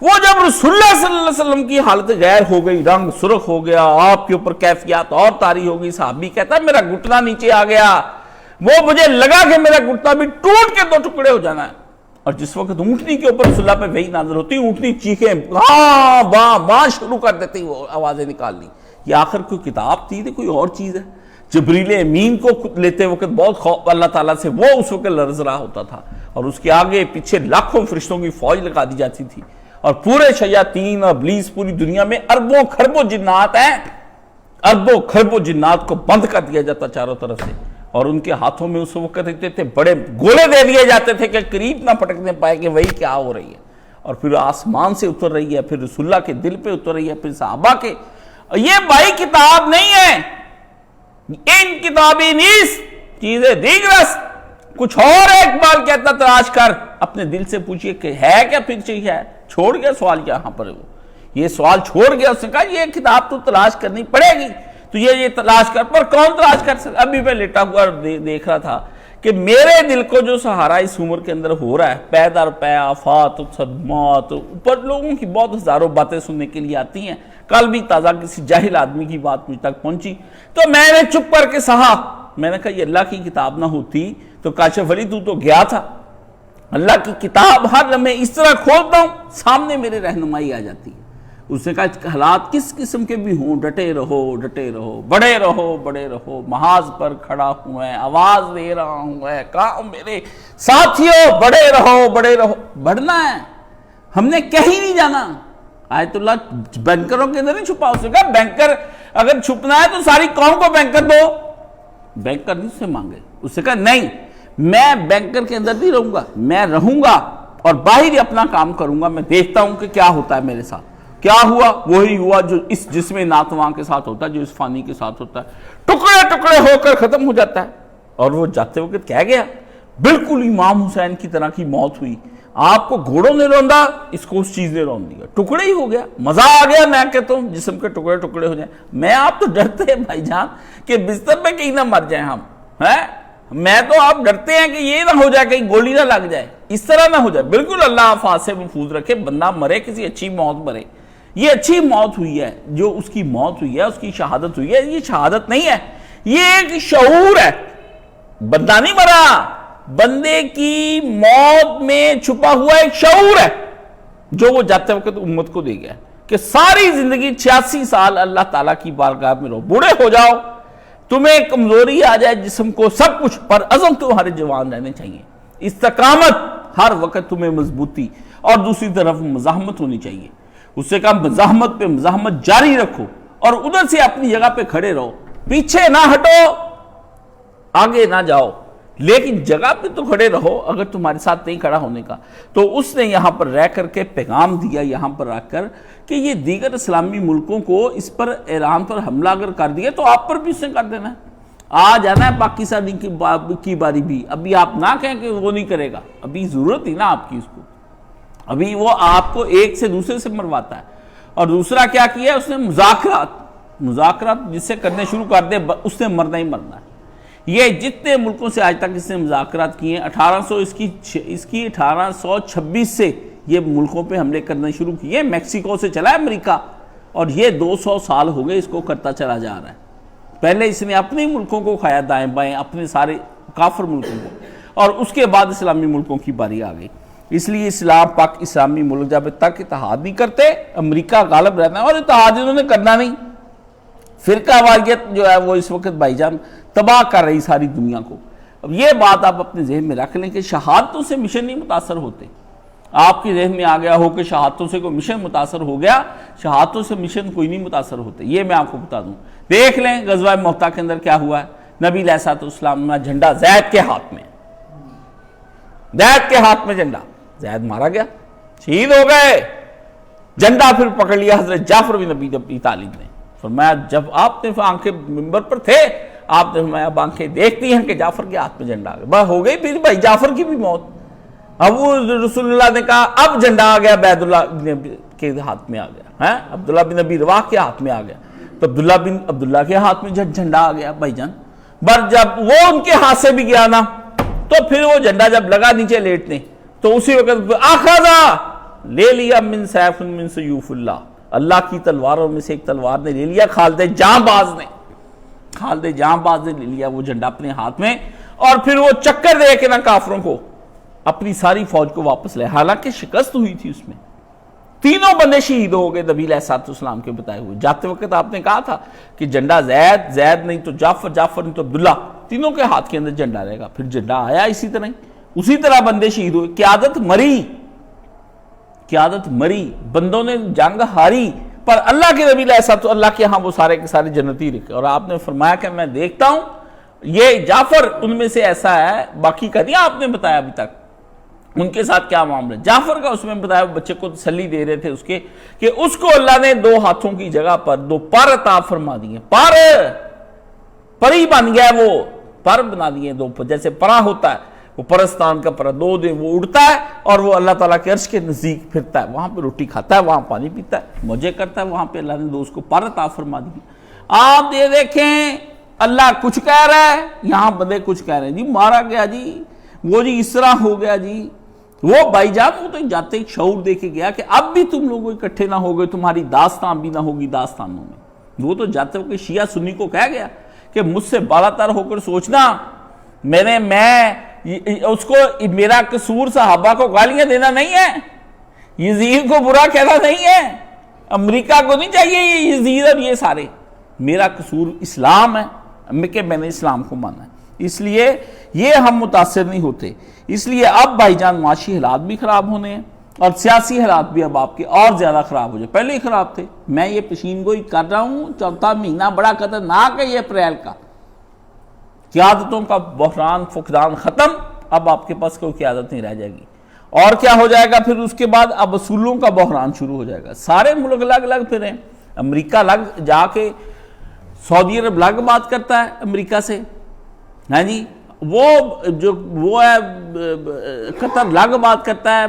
وہ جب رسول اللہ صلی اللہ علیہ وسلم کی حالت غیر ہو گئی، رنگ سرخ ہو گیا، آپ کے اوپر کیفیات اور طاری ہو گئی، صحابی کہتا ہے میرا گھٹنا نیچے آ گیا، وہ مجھے لگا کہ میرا کرتا بھی ٹوٹ کے 2 ٹکڑے ہو جانا ہے. اور جس وقت اونٹنی کے اوپر رسول اللہ پہ وحی نازل ہوتی، اونٹنی چیخیں ہاں واں واں شروع کر دیتی، وہ آوازیں نکالنی. یہ آخر کوئی کتاب تھی کوئی اور چیز ہے؟ جبریل امین کو لیتے وقت بہت خوف اللہ تعالیٰ سے وہ اس وقت لرز رہا ہوتا تھا، اور اس کے آگے پیچھے لاکھوں فرشتوں کی فوج لگا دی جاتی تھی، اور پورے شیاطین اور ابلیس پوری دنیا میں اربوں خربوں جنات ہیں، اربوں خربوں جنات کو بند کر دیا جاتا چاروں طرف سے، اور ان کے ہاتھوں میں اس وقت رہتے تھے بڑے گولے دے دیے جاتے تھے کہ قریب نہ پٹکنے پائے کہ وہی کیا ہو رہی ہے. اور پھر آسمان سے اتر رہی ہے، پھر رسول اللہ کے دل پہ اتر رہی ہے، پھر صحابہ کے. یہ بھائی کتاب نہیں ہے، ان کتابی نیس چیزیں دیگرس، کچھ اور ہے. اقبال کہتا تلاش کر اپنے دل سے پوچھئے کہ ہے کیا، پھر چاہیے ہے. چھوڑ گیا سوال یہاں پر، وہ یہ سوال چھوڑ گیا. اس نے کہا یہ کتاب تو تلاش کرنی پڑے گی، تو یہ تلاش کر. پر کون تلاش کر سکتا؟ ابھی میں لیٹا ہوا دیکھ رہا تھا کہ میرے دل کو جو سہارا اس عمر کے اندر ہو رہا ہے، پے در پے آفات صدمات، اوپر لوگوں کی بہت ہزاروں باتیں سننے کے لیے آتی ہیں. کل بھی تازہ کسی جاہل آدمی کی بات مجھ تک پہنچی تو میں نے چپ کر کے سہا. میں نے کہا یہ اللہ کی کتاب نہ ہوتی تو کاشف علی تو گیا تھا. اللہ کی کتاب ہر لمحے اس طرح کھولتا ہوں سامنے میرے رہنمائی آ جاتی ہے. اس نے کہا حالات کس قسم کے بھی ہوں، ڈٹے رہو ڈٹے رہو، بڑے رہو بڑے رہو. محاذ پر کھڑا ہوں ہے، آواز دے رہا ہوں ہے، کہا میرے ساتھیوں بڑے رہو بڑے رہو. بڑھنا ہے، ہم نے کہیں نہیں جانا. آیت اللہ بینکروں کے اندر نہیں چھپا. اس نے کہا بینکر اگر چھپنا ہے تو ساری قوم کو بینکر دو. بینکر نہیں سے مانگے. اس نے کہا نہیں، میں بینکر کے اندر نہیں رہوں گا، میں رہوں گا اور باہر ہی اپنا کام کروں گا. میں دیکھتا ہوں کہ کیا ہوتا ہے میرے ساتھ. کیا ہوا؟ وہی ہوا جو اس جسم ناتواں کے ساتھ ہوتا ہے، جو اس فانی کے ساتھ ہوتا ہے. ٹکڑے ٹکڑے ہو کر ختم ہو جاتا ہے. اور وہ جاتے وقت کہہ گیا بالکل امام حسین کی طرح کی موت ہوئی. آپ کو گھوڑوں نے روندا، اس کو اس چیز نے رون دیا، ٹکڑے ہی ہو گیا. مزہ آ گیا. میں کہتا ہوں جسم کے ٹکڑے ٹکڑے ہو جائیں. میں آپ تو ڈرتے ہیں بھائی جان کہ بستر پہ کہیں نہ مر جائیں ہم، ہیں؟ میں تو آپ ڈرتے ہیں کہ یہ نہ ہو جائے کہیں گولی نہ لگ جائے، اس طرح نہ ہو جائے. بالکل اللہ آفات سے محفوظ رکھے، بندہ مرے کسی اچھی موت مرے. یہ اچھی موت ہوئی ہے، جو اس کی موت ہوئی ہے، اس کی شہادت ہوئی ہے. یہ شہادت نہیں ہے، یہ ایک شعور ہے. بندہ نہیں مرا، بندے کی موت میں چھپا ہوا ایک شعور ہے جو وہ جاتے وقت امت کو دے گیا کہ ساری زندگی 86 سال اللہ تعالیٰ کی بارگاہ میں رہو. بوڑھے ہو جاؤ، تمہیں کمزوری آ جائے جسم کو، سب کچھ، پر عزم تمہارے جوان رہنے چاہیے. استقامت، ہر وقت تمہیں مضبوطی، اور دوسری طرف مزاحمت ہونی چاہیے. اس سے کہا مزاحمت پہ مزاحمت جاری رکھو اور ادھر سے اپنی جگہ پہ کھڑے رہو. پیچھے نہ ہٹو، آگے نہ جاؤ، لیکن جگہ پہ تو کھڑے رہو. اگر تمہارے ساتھ نہیں کھڑا ہونے کا تو اس نے یہاں پر رہ کر کے پیغام دیا، یہاں پر آ کر کہ یہ دیگر اسلامی ملکوں کو اس پر ایران پر حملہ اگر کر دیا تو آپ پر بھی اس نے کر دینا ہے. آ جانا ہے پاکستان کی باری بھی. ابھی آپ نہ کہیں کہ وہ نہیں کرے گا، ابھی ضرورت ہی نا آپ کی اس کو. ابھی وہ آپ کو ایک سے دوسرے سے مرواتا ہے. اور دوسرا کیا کیا ہے اس نے؟ مذاکرات جس سے کرنے شروع کر دے اس نے مرنا ہی مرنا ہے. یہ جتنے ملکوں سے آج تک اس نے مذاکرات کیے ہیں، 1826 سے یہ ملکوں پہ حملے کرنے شروع کیے. میکسیکو سے چلا ہے امریکہ، اور یہ 200 سال ہو گئے اس کو کرتا چلا جا رہا ہے. پہلے اس نے اپنے ملکوں کو کھایا دائیں بائیں، اپنے سارے کافر ملکوں کو، اور اس کے بعد اسلامی ملکوں کی باری آ گئی. اس لیے اسلام پاک اسلامی ملک جب تک اتحاد نہیں کرتے امریکہ غالب رہنا ہے. اور اتحاد انہوں نے کرنا نہیں. فرقہ واریت جو ہے وہ اس وقت بھائی جان تباہ کر رہی ساری دنیا کو. اب یہ بات آپ اپنے ذہن میں رکھ لیں کہ شہادتوں سے مشن نہیں متاثر ہوتے. آپ کے ذہن میں آ گیا ہو کہ شہادتوں سے کوئی مشن متاثر ہو گیا، شہادتوں سے مشن کوئی نہیں متاثر ہوتے. یہ میں آپ کو بتا دوں. دیکھ لیں غزوہ مؤتہ کے اندر کیا ہوا ہے. نبی علیہ الصلوۃ والسلام کا جھنڈا زید کے ہاتھ میں، زید کے ہاتھ میں جھنڈا. زید مارا گیا، شہید ہو گئے. جھنڈا پھر پکڑ لیا حضرت جعفر بن ابی طالب نے. فرمایا جب آپ نے آنکھیں منبر پر تھے آپ نے فرمایا اب آنکھیں دیکھتی ہیں کہ جعفر کے ہاتھ میں جھنڈا آ گیا. بس ہو گئی پھر بھائی جعفر کی بھی موت. اب وہ رسول اللہ نے کہا اب جھنڈا آ گیا عبید اللہ کے ہاتھ میں آ گیا، عبداللہ بن ابی رواح کے ہاتھ میں آ گیا. تو عبداللہ بن عبداللہ کے ہاتھ میں جھنڈا آ گیا بھائی جان. بس جب وہ ان کے ہاتھ سے بھی گیا نا تو پھر وہ جھنڈا جب لگا نیچے لیٹنے تو اسی وقت آخذا لے لیا من سیف من سیوف اللہ، اللہ کی تلواروں میں سے ایک تلوار نے لے لیا. خالد جاں باز نے لے لیا وہ جھنڈا اپنے ہاتھ میں. اور پھر وہ چکر دے کے نا کافروں کو اپنی ساری فوج کو واپس لے، حالانکہ شکست ہوئی تھی اس میں، تینوں بندے شہید ہو گئے نبی علیہ السلام کے بتائے ہوئے۔ جاتے وقت آپ نے کہا تھا کہ جھنڈا زید نہیں تو جعفر نہیں تو عبداللہ، تینوں کے ہاتھ کے اندر جھنڈا رہے گا۔ پھر جھنڈا آیا اسی طرح بندے شہید ہوئے، قیادت مری، بندوں نے جنگ ہاری، پر اللہ کے نبی علیہ السلام اللہ کے ہاں وہ سارے کے سارے جنتی رکھے۔ اور آپ نے فرمایا کہ میں دیکھتا ہوں یہ جعفر ان میں سے ایسا ہے، باقی کا نہیں آپ نے بتایا ابھی تک ان کے ساتھ کیا معاملہ۔ جعفر کا اس میں بتایا، بچے کو تسلی دے رہے تھے اس کے کہ اس کو اللہ نے 2 ہاتھوں کی جگہ پر 2 پر عطا فرما دیے، پری بن گیا، وہ پر بنا دیے 2 پر، جیسے پرا ہوتا ہے وہ پرستان کا پرا، 2 دن وہ اڑتا ہے اور وہ اللہ تعالیٰ کے عرش کے نزدیک پھرتا ہے، وہاں پہ روٹی کھاتا ہے، وہاں پانی پیتا ہے، موجے کرتا ہے، وہاں پہ اللہ نے 2 اس کو پر عطا فرما دیے۔ آپ یہ دیکھیں اللہ کچھ کہہ رہا ہے، یہاں بندے کچھ کہہ رہے ہیں، جی مارا گیا جی، وہ جی اس طرح ہو گیا جی۔ وہ بھائی جان وہ تو جاتے ایک شعور دے کے گیا کہ اب بھی تم لوگ اکٹھے نہ ہو گئے، تمہاری داستان بھی نہ ہوگی داستانوں میں۔ وہ تو جاتے ہوئے شیعہ سنی کو کہہ گیا کہ مجھ سے بالا تر ہو کر سوچنا، میں اس کو میرا قصور صحابہ کو گالیاں دینا نہیں ہے، یزید کو برا کہنا نہیں ہے، امریکہ کو نہیں چاہیے یہ یزید اور یہ سارے، میرا قصور اسلام ہے کہ میں نے اسلام کو مانا ہے، اس لیے یہ ہم متاثر نہیں ہوتے۔ اس لیے اب بھائی جان معاشی حالات بھی خراب ہونے ہیں اور سیاسی حالات بھی اب آپ کے اور زیادہ خراب ہو جائے، پہلے ہی خراب تھے۔ میں یہ پیشین گوئی کر رہا ہوں، 4تھا مہینہ بڑا خطرناک ہے یہ اپریل کا، قیادتوں کا بحران فقدان ختم، اب آپ کے پاس کوئی قیادت نہیں رہ جائے گی۔ اور کیا ہو جائے گا پھر اس کے بعد؟ اب اصولوں کا بحران شروع ہو جائے گا، سارے ملک الگ پھریں، امریکہ جا کے سعودی عرب الگ بات کرتا ہے امریکہ سے، ہاں جی، وہ ہے قطر الگ بات کرتا ہے،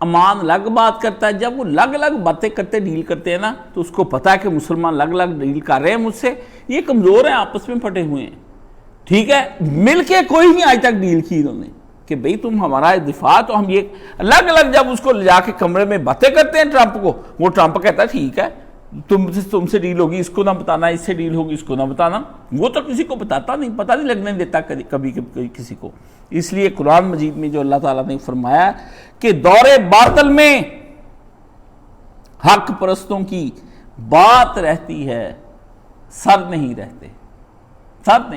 عمان الگ بات کرتا ہے۔ جب وہ الگ باتیں کرتے ڈیل کرتے ہیں نا تو اس کو پتا ہے کہ مسلمان الگ ڈیل کر رہے ہیں مجھ سے، یہ کمزور ہیں، آپس میں پھٹے ہوئے ہیں، ٹھیک ہے، مل کے کوئی نہیں آج تک ڈیل کی انہوں نے کہ بھئی تم ہمارا دفاع، تو ہم یہ الگ جب اس کو لے جا کے کمرے میں باتیں کرتے ہیں ٹرمپ کو، وہ ٹرمپ کہتا ہے ٹھیک ہے تم سے ڈیل ہوگی، اس کو نہ بتانا، اس سے ڈیل ہوگی، اس کو نہ بتانا، وہ تو کسی کو بتاتا نہیں، پتہ نہیں لگنے دیتا کبھی کسی کو۔ اس لیے قرآن مجید میں جو اللہ تعالیٰ نے فرمایا کہ دور باطل میں حق پرستوں کی بات رہتی ہے، سر نہیں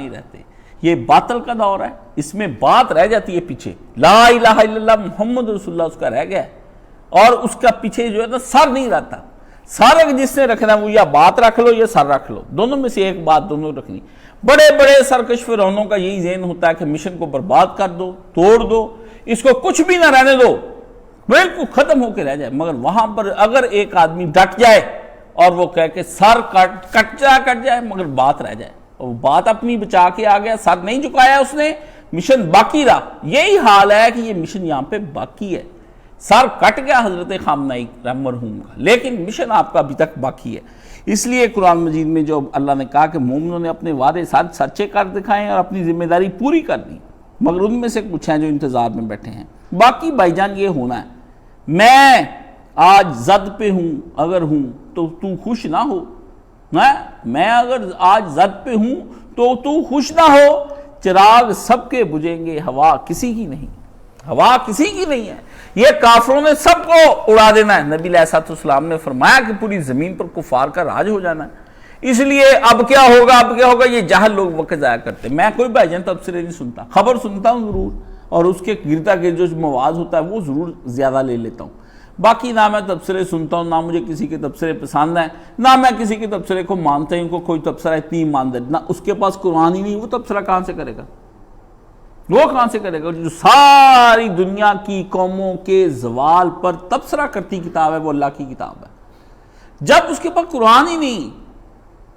رہتے، یہ باطل کا دور ہے، اس میں بات رہ جاتی ہے پیچھے، لا الہ الا اللہ محمد رسول اللہ اس کا رہ گیا ہے، اور اس کا پیچھے جو ہے نا سر نہیں رہتا۔ سارے جس نے رکھنا ہے وہ یا بات رکھ لو یا سر رکھ لو، دونوں میں سے ایک بات دونوں رکھنی۔ بڑے سرکش فرعونوں کا یہی ذہن ہوتا ہے کہ مشن کو برباد کر دو، توڑ دو، اس کو کچھ بھی نہ رہنے دو، بالکل ختم ہو کے رہ جائے۔ مگر وہاں پر اگر ایک آدمی ڈٹ جائے اور وہ کہہ کے سر کٹ جائے مگر بات رہ جائے، اور بات اپنی بچا کے آ گیا، سر نہیں جھکایا اس نے، مشن باقی رہا۔ یہی حال ہے کہ یہ مشن یہاں پہ باقی ہے، سر کٹ گیا حضرت خامنہئی مرحوم کا، لیکن مشن آپ کا ابھی تک باقی ہے۔ اس لیے قرآن مجید میں جو اللہ نے کہا کہ مومنوں نے اپنے وعدے سچے کر دکھائے اور اپنی ذمہ داری پوری کر دی، مگر ان میں سے کچھ ہیں جو انتظار میں بیٹھے ہیں۔ باقی بھائی جان یہ ہونا ہے، میں آج زد پہ ہوں اگر ہوں تو تو خوش نہ ہو، میں اگر آج زد پہ ہوں تو خوش نہ ہو، چراغ سب کے بجھیں گے، ہوا کسی کی نہیں ہے، یہ کافروں نے سب کو اڑا دینا ہے۔ نبی علیہ السلام نے فرمایا کہ پوری زمین پر کفار کا راج ہو جانا ہے، اس لیے اب کیا ہوگا، یہ جاہل لوگ وقت ضائع کرتے ہیں۔ میں کوئی بھائی جان تبصرے نہیں سنتا، خبر سنتا ہوں ضرور، اور اس کے گرتا گرد جو مواد ہوتا ہے وہ ضرور زیادہ لے لیتا ہوں، باقی نہ میں تبصرے سنتا ہوں، نہ مجھے کسی کے تبصرے پسند ہیں، نہ میں کسی کے تبصرے کو مانتا ہوں، کوئی تبصرہ اتنی ایمانداری، نہ اس کے پاس قرآن ہی نہیں، وہ تبصرہ کہاں سے کرے گا؟ جو ساری دنیا کی قوموں کے زوال پر تبصرہ کرتی کتاب ہے وہ اللہ کی کتاب ہے۔ جب اس کے پاس قرآن ہی نہیں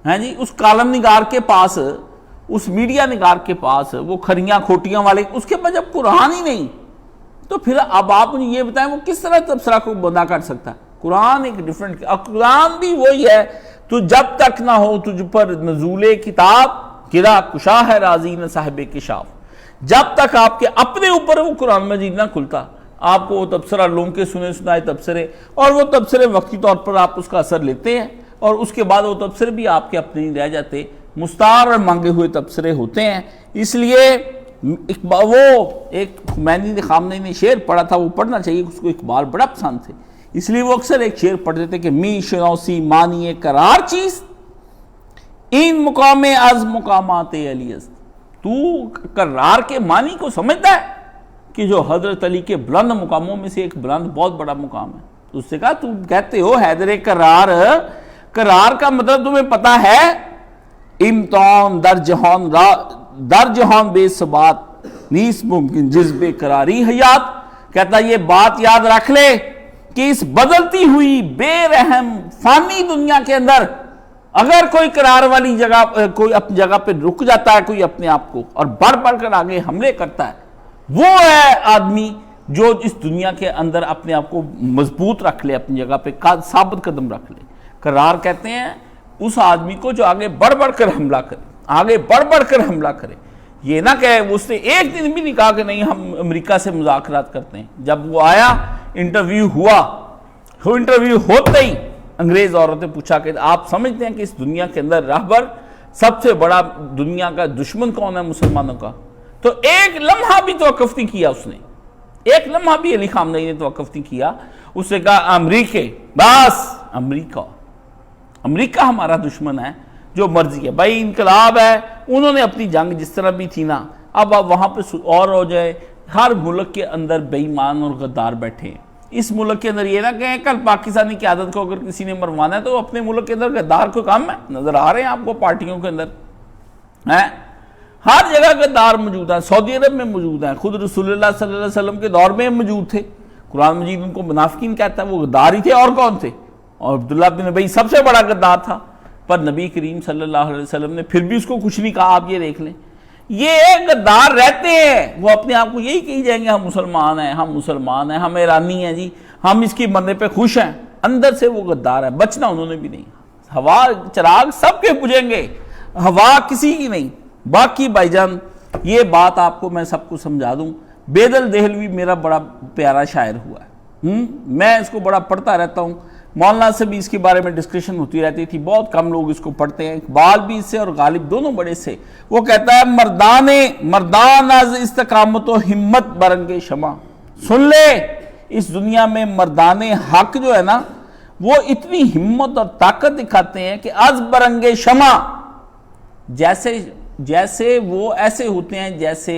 ہے جی، اس کالم نگار کے پاس، اس میڈیا نگار کے پاس، وہ کھریاں کھوٹیاں والے، اس کے پاس جب قرآن ہی نہیں تو پھر اب آپ مجھے یہ بتائیں وہ کس طرح تبصرہ کو بندہ کر سکتا ہے؟ قرآن ایک ڈیفرنٹ، قرآن بھی وہی ہے، تو جب تک نہ ہو تجھ پر نزول کتاب، گرا کشا ہے راضی نہ صاحب کشاف، جب تک آپ کے اپنے اوپر وہ قرآن مجید نہ کھلتا، آپ کو وہ تبصرہ لوگوں کے سنے سنائے تبصرے، اور وہ تبصرے وقتی طور پر آپ اس کا اثر لیتے ہیں، اور اس کے بعد وہ تبصرے بھی آپ کے اپنے نہیں رہ جاتے، مستعار اور مانگے ہوئے تبصرے ہوتے ہیں۔ اس لیے وہ ایک خمینی خامنئی نے شعر پڑھا تھا، وہ پڑھنا چاہیے، اس کو اقبال بڑا پسند تھے، اس لیے وہ اکثر ایک شعر پڑھتے تھے کہ می شناسی معنی قرار چیز این مقام از مقامات علی است۔ تو قرار کے معنی کو سمجھتا ہے کہ جو حضرت علی کے بلند مقاموں میں سے ایک بلند بہت بڑا مقام ہے؟ تو اس سے کہا تم کہتے ہو حیدر قرار، قرار کا مطلب تمہیں پتا ہے امتحان در جہان بے ثبات نیس ممکن جذبے قراری حیات۔ کہتا یہ بات یاد رکھ لے کہ اس بدلتی ہوئی بے رحم فانی دنیا کے اندر اگر کوئی قرار والی جگہ، کوئی اپنی جگہ پہ رک جاتا ہے، کوئی اپنے آپ کو اور بڑھ کر آگے حملے کرتا ہے، وہ ہے آدمی جو اس دنیا کے اندر اپنے آپ کو مضبوط رکھ لے، اپنی جگہ پہ ثابت قدم رکھ لے۔ قرار کہتے ہیں اس آدمی کو جو آگے بڑھ کر حملہ کرے، آگے بڑھ کر حملہ کرے۔ یہ نہ کہ اس نے ایک دن بھی نہیں کہا کہ نہیں ہم امریکہ سے مذاکرات کرتے ہیں۔ جب وہ آیا، انٹرویو ہوا، وہ انٹرویو ہوتے ہی انگریز عورت نے پوچھا کہ آپ سمجھتے ہیں کہ اس دنیا کے اندر رہبر سب سے بڑا دنیا کا دشمن کون ہے مسلمانوں کا؟ تو ایک لمحہ بھی توقف نہیں کیا اس نے، ایک لمحہ بھی علی خامنئی نے توقف نہیں کیا۔ اس نے کہا امریکہ، بس امریکہ ہمارا دشمن ہے، جو مرضی ہے بھائی، انقلاب ہے، انہوں نے اپنی جنگ جس طرح بھی تھی نا، اب وہاں پہ اور ہو جائے۔ ہر ملک کے اندر بے ایمان اور غدار بیٹھے ہیں۔ اس ملک کے اندر یہ نہ کہیں کل پاکستانی قیادت کو اگر کسی نے مروانا ہے تو اپنے ملک کے اندر غدار کو کم ہے، نظر آ رہے ہیں آپ کو پارٹیوں کے اندر ہیں، ہر جگہ غدار موجود ہیں، سعودی عرب میں موجود ہیں، خود رسول اللہ صلی اللہ علیہ وسلم کے دور میں موجود تھے۔ قرآن مجید ان کو منافقین کہتا ہے، وہ غدار ہی تھے، اور کون تھے؟ اور عبداللہ بن ابی سب سے بڑا غدار تھا، پر نبی کریم صلی اللہ علیہ وسلم نے پھر بھی اس کو کچھ نہیں کہا۔ آپ یہ دیکھ لیں، یہ غدار رہتے ہیں، وہ اپنے آپ کو یہی کہی جائیں گے ہم مسلمان ہیں، ہم مسلمان ہیں، ہم ایرانی ہیں جی، ہم اس کی مرنے پہ خوش ہیں، اندر سے وہ غدار ہے، بچنا انہوں نے بھی نہیں۔ ہوا چراغ سب کے بجھیں گے، ہوا کسی کی نہیں۔ باقی بھائی جان یہ بات آپ کو میں سب کو سمجھا دوں، بیدل دہلوی میرا بڑا پیارا شاعر ہوا ہے، میں اس کو بڑا پڑھتا رہتا ہوں، مولانا سے بھی اس کے بارے میں ڈسکشن ہوتی رہتی تھی، بہت کم لوگ اس کو پڑھتے ہیں، اقبال بھی اس سے اور غالب دونوں بڑے سے۔ وہ کہتا ہے مردان از استقامت و ہمت برنگ شمع، سن لے اس دنیا میں مردان حق جو ہے نا وہ اتنی ہمت اور طاقت دکھاتے ہیں کہ از برنگ شمع، جیسے وہ ایسے ہوتے ہیں جیسے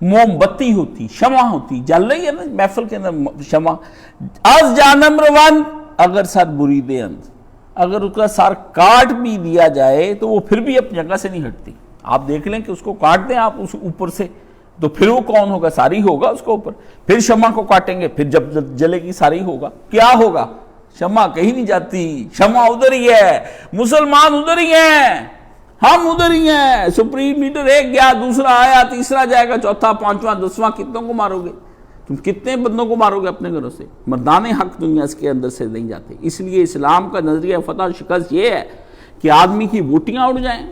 موم بتی ہوتی، شمع ہوتی، جل رہی ہے نا محفل کے اندر شمع، از جانم روان اگر سر برید اند، اگر اس کا سر کاٹ بھی دیا جائے تو وہ پھر بھی اپنی جگہ سے نہیں ہٹتی۔ آپ دیکھ لیں کہ اس کو کاٹ دیں آپ اس اوپر سے تو پھر وہ کون ہوگا؟ ساری ہوگا اس کو اوپر، پھر شمع کو کاٹیں گے، پھر جب جلے گی ساری ہوگا، کیا ہوگا؟ شمع کہیں نہیں جاتی، شمع ادھر ہی ہے، مسلمان ادھر ہی ہیں، ہم ادھر ہی ہیں۔ سپریم لیڈر ایک گیا، دوسرا آیا، تیسرا جائے گا، چوتھا، پانچواں، 10واں، کتنوں کو مارو گے تم؟ کتنے بندوں کو مارو گے اپنے گھروں سے؟ مردان حق دنیا اس کے اندر سے نہیں جاتے۔ اس لیے اسلام کا نظریہ فتح شکست یہ ہے کہ آدمی کی بوٹیاں اڑ جائیں،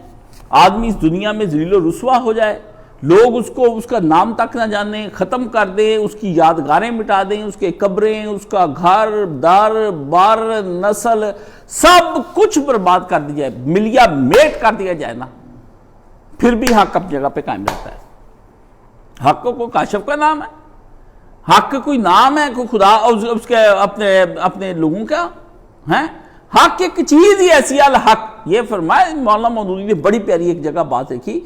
آدمی اس دنیا میں ذلیل و رسوا ہو جائے، لوگ اس کو اس کا نام تک نہ جانیں، ختم کر دیں، اس کی یادگاریں مٹا دیں، اس کے قبریں، اس کا گھر دار بار نسل سب کچھ برباد کر دیا جائے، ملیا میٹ کر دیا جائے نا، پھر بھی حق اپنی جگہ پہ قائم رہتا ہے۔ حق کو کاشف کا نام ہے، حق کوئی نام ہے کوئی خدا اس کے اپنے لوگوں کا ہے؟ حق ایک چیز ہی ایسی الحق، یہ فرمایا مولانا مودودی نے بڑی پیاری ایک جگہ بات لکھی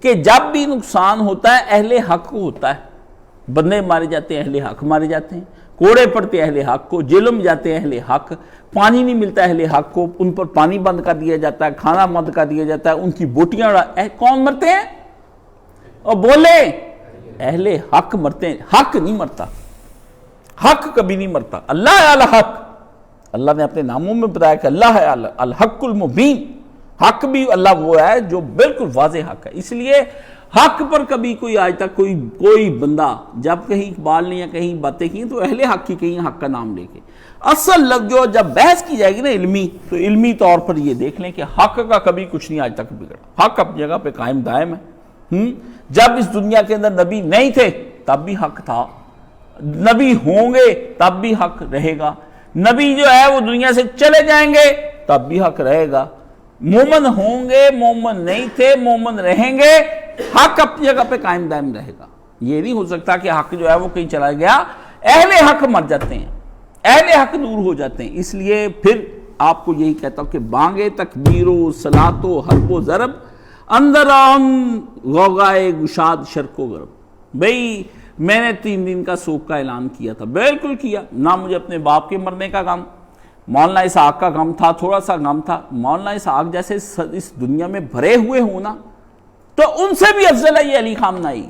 کہ جب بھی نقصان ہوتا ہے اہل حق کو ہوتا ہے، بندے مارے جاتے ہیں اہل حق مارے جاتے ہیں، کوڑے پڑتے اہل حق کو، جیلوں میں جاتے ہیں اہل حق، پانی نہیں ملتا اہل حق کو، ان پر پانی بند کر دیا جاتا ہے، کھانا بند کر دیا جاتا ہے، ان کی بوٹیاں کون مرتے ہیں؟ اور بولے اہل حق مرتے ہیں، حق نہیں مرتا، حق کبھی نہیں مرتا۔ اللہ ہے الحق، اللہ نے اپنے ناموں میں بتایا کہ اللہ ہے الحق المبین، حق بھی اللہ وہ ہے جو بالکل واضح حق ہے۔ اس لیے حق پر کبھی کوئی آج تک کوئی بندہ جب کہیں اقبال نے یا کہیں باتیں کی تو اہل حق کی کہیں حق کا نام لے کے، اصل لفظ جو جب بحث کی جائے گی نا علمی، تو علمی طور پر یہ دیکھ لیں کہ حق کا کبھی کچھ نہیں آج تک بگڑا، حق اپنی جگہ پہ قائم دائم ہے۔ جب اس دنیا کے اندر نبی نہیں تھے تب بھی حق تھا، نبی ہوں گے تب بھی حق رہے گا، نبی جو ہے وہ دنیا سے چلے جائیں گے تب بھی حق رہے گا، مومن ہوں گے، مومن نہیں تھے، مومن رہیں گے، حق اپنی جگہ پہ قائم دائم رہے گا. یہ نہیں ہو سکتا کہ حق جو ہے وہ کہیں چلا گیا. اہل حق مر جاتے ہیں, اہل حق دور ہو جاتے ہیں. اس لیے پھر آپ کو یہی کہتا ہوں کہ بانگے تکبیر و صلاۃ و حرب و ضرب اندر آن غوغائے گشاد شرق و غرب. بھئی میں نے 3 دن کا سوگ کا اعلان کیا تھا, بالکل کیا. نہ مجھے اپنے باپ کے مرنے کا غم, مولانا اسحاق کا غم تھا, تھوڑا سا غم تھا. مولانا اسحاق جیسے اس دنیا میں بھرے ہوئے ہوں نا, تو ان سے بھی افضل ہے یہ علی خامنائی.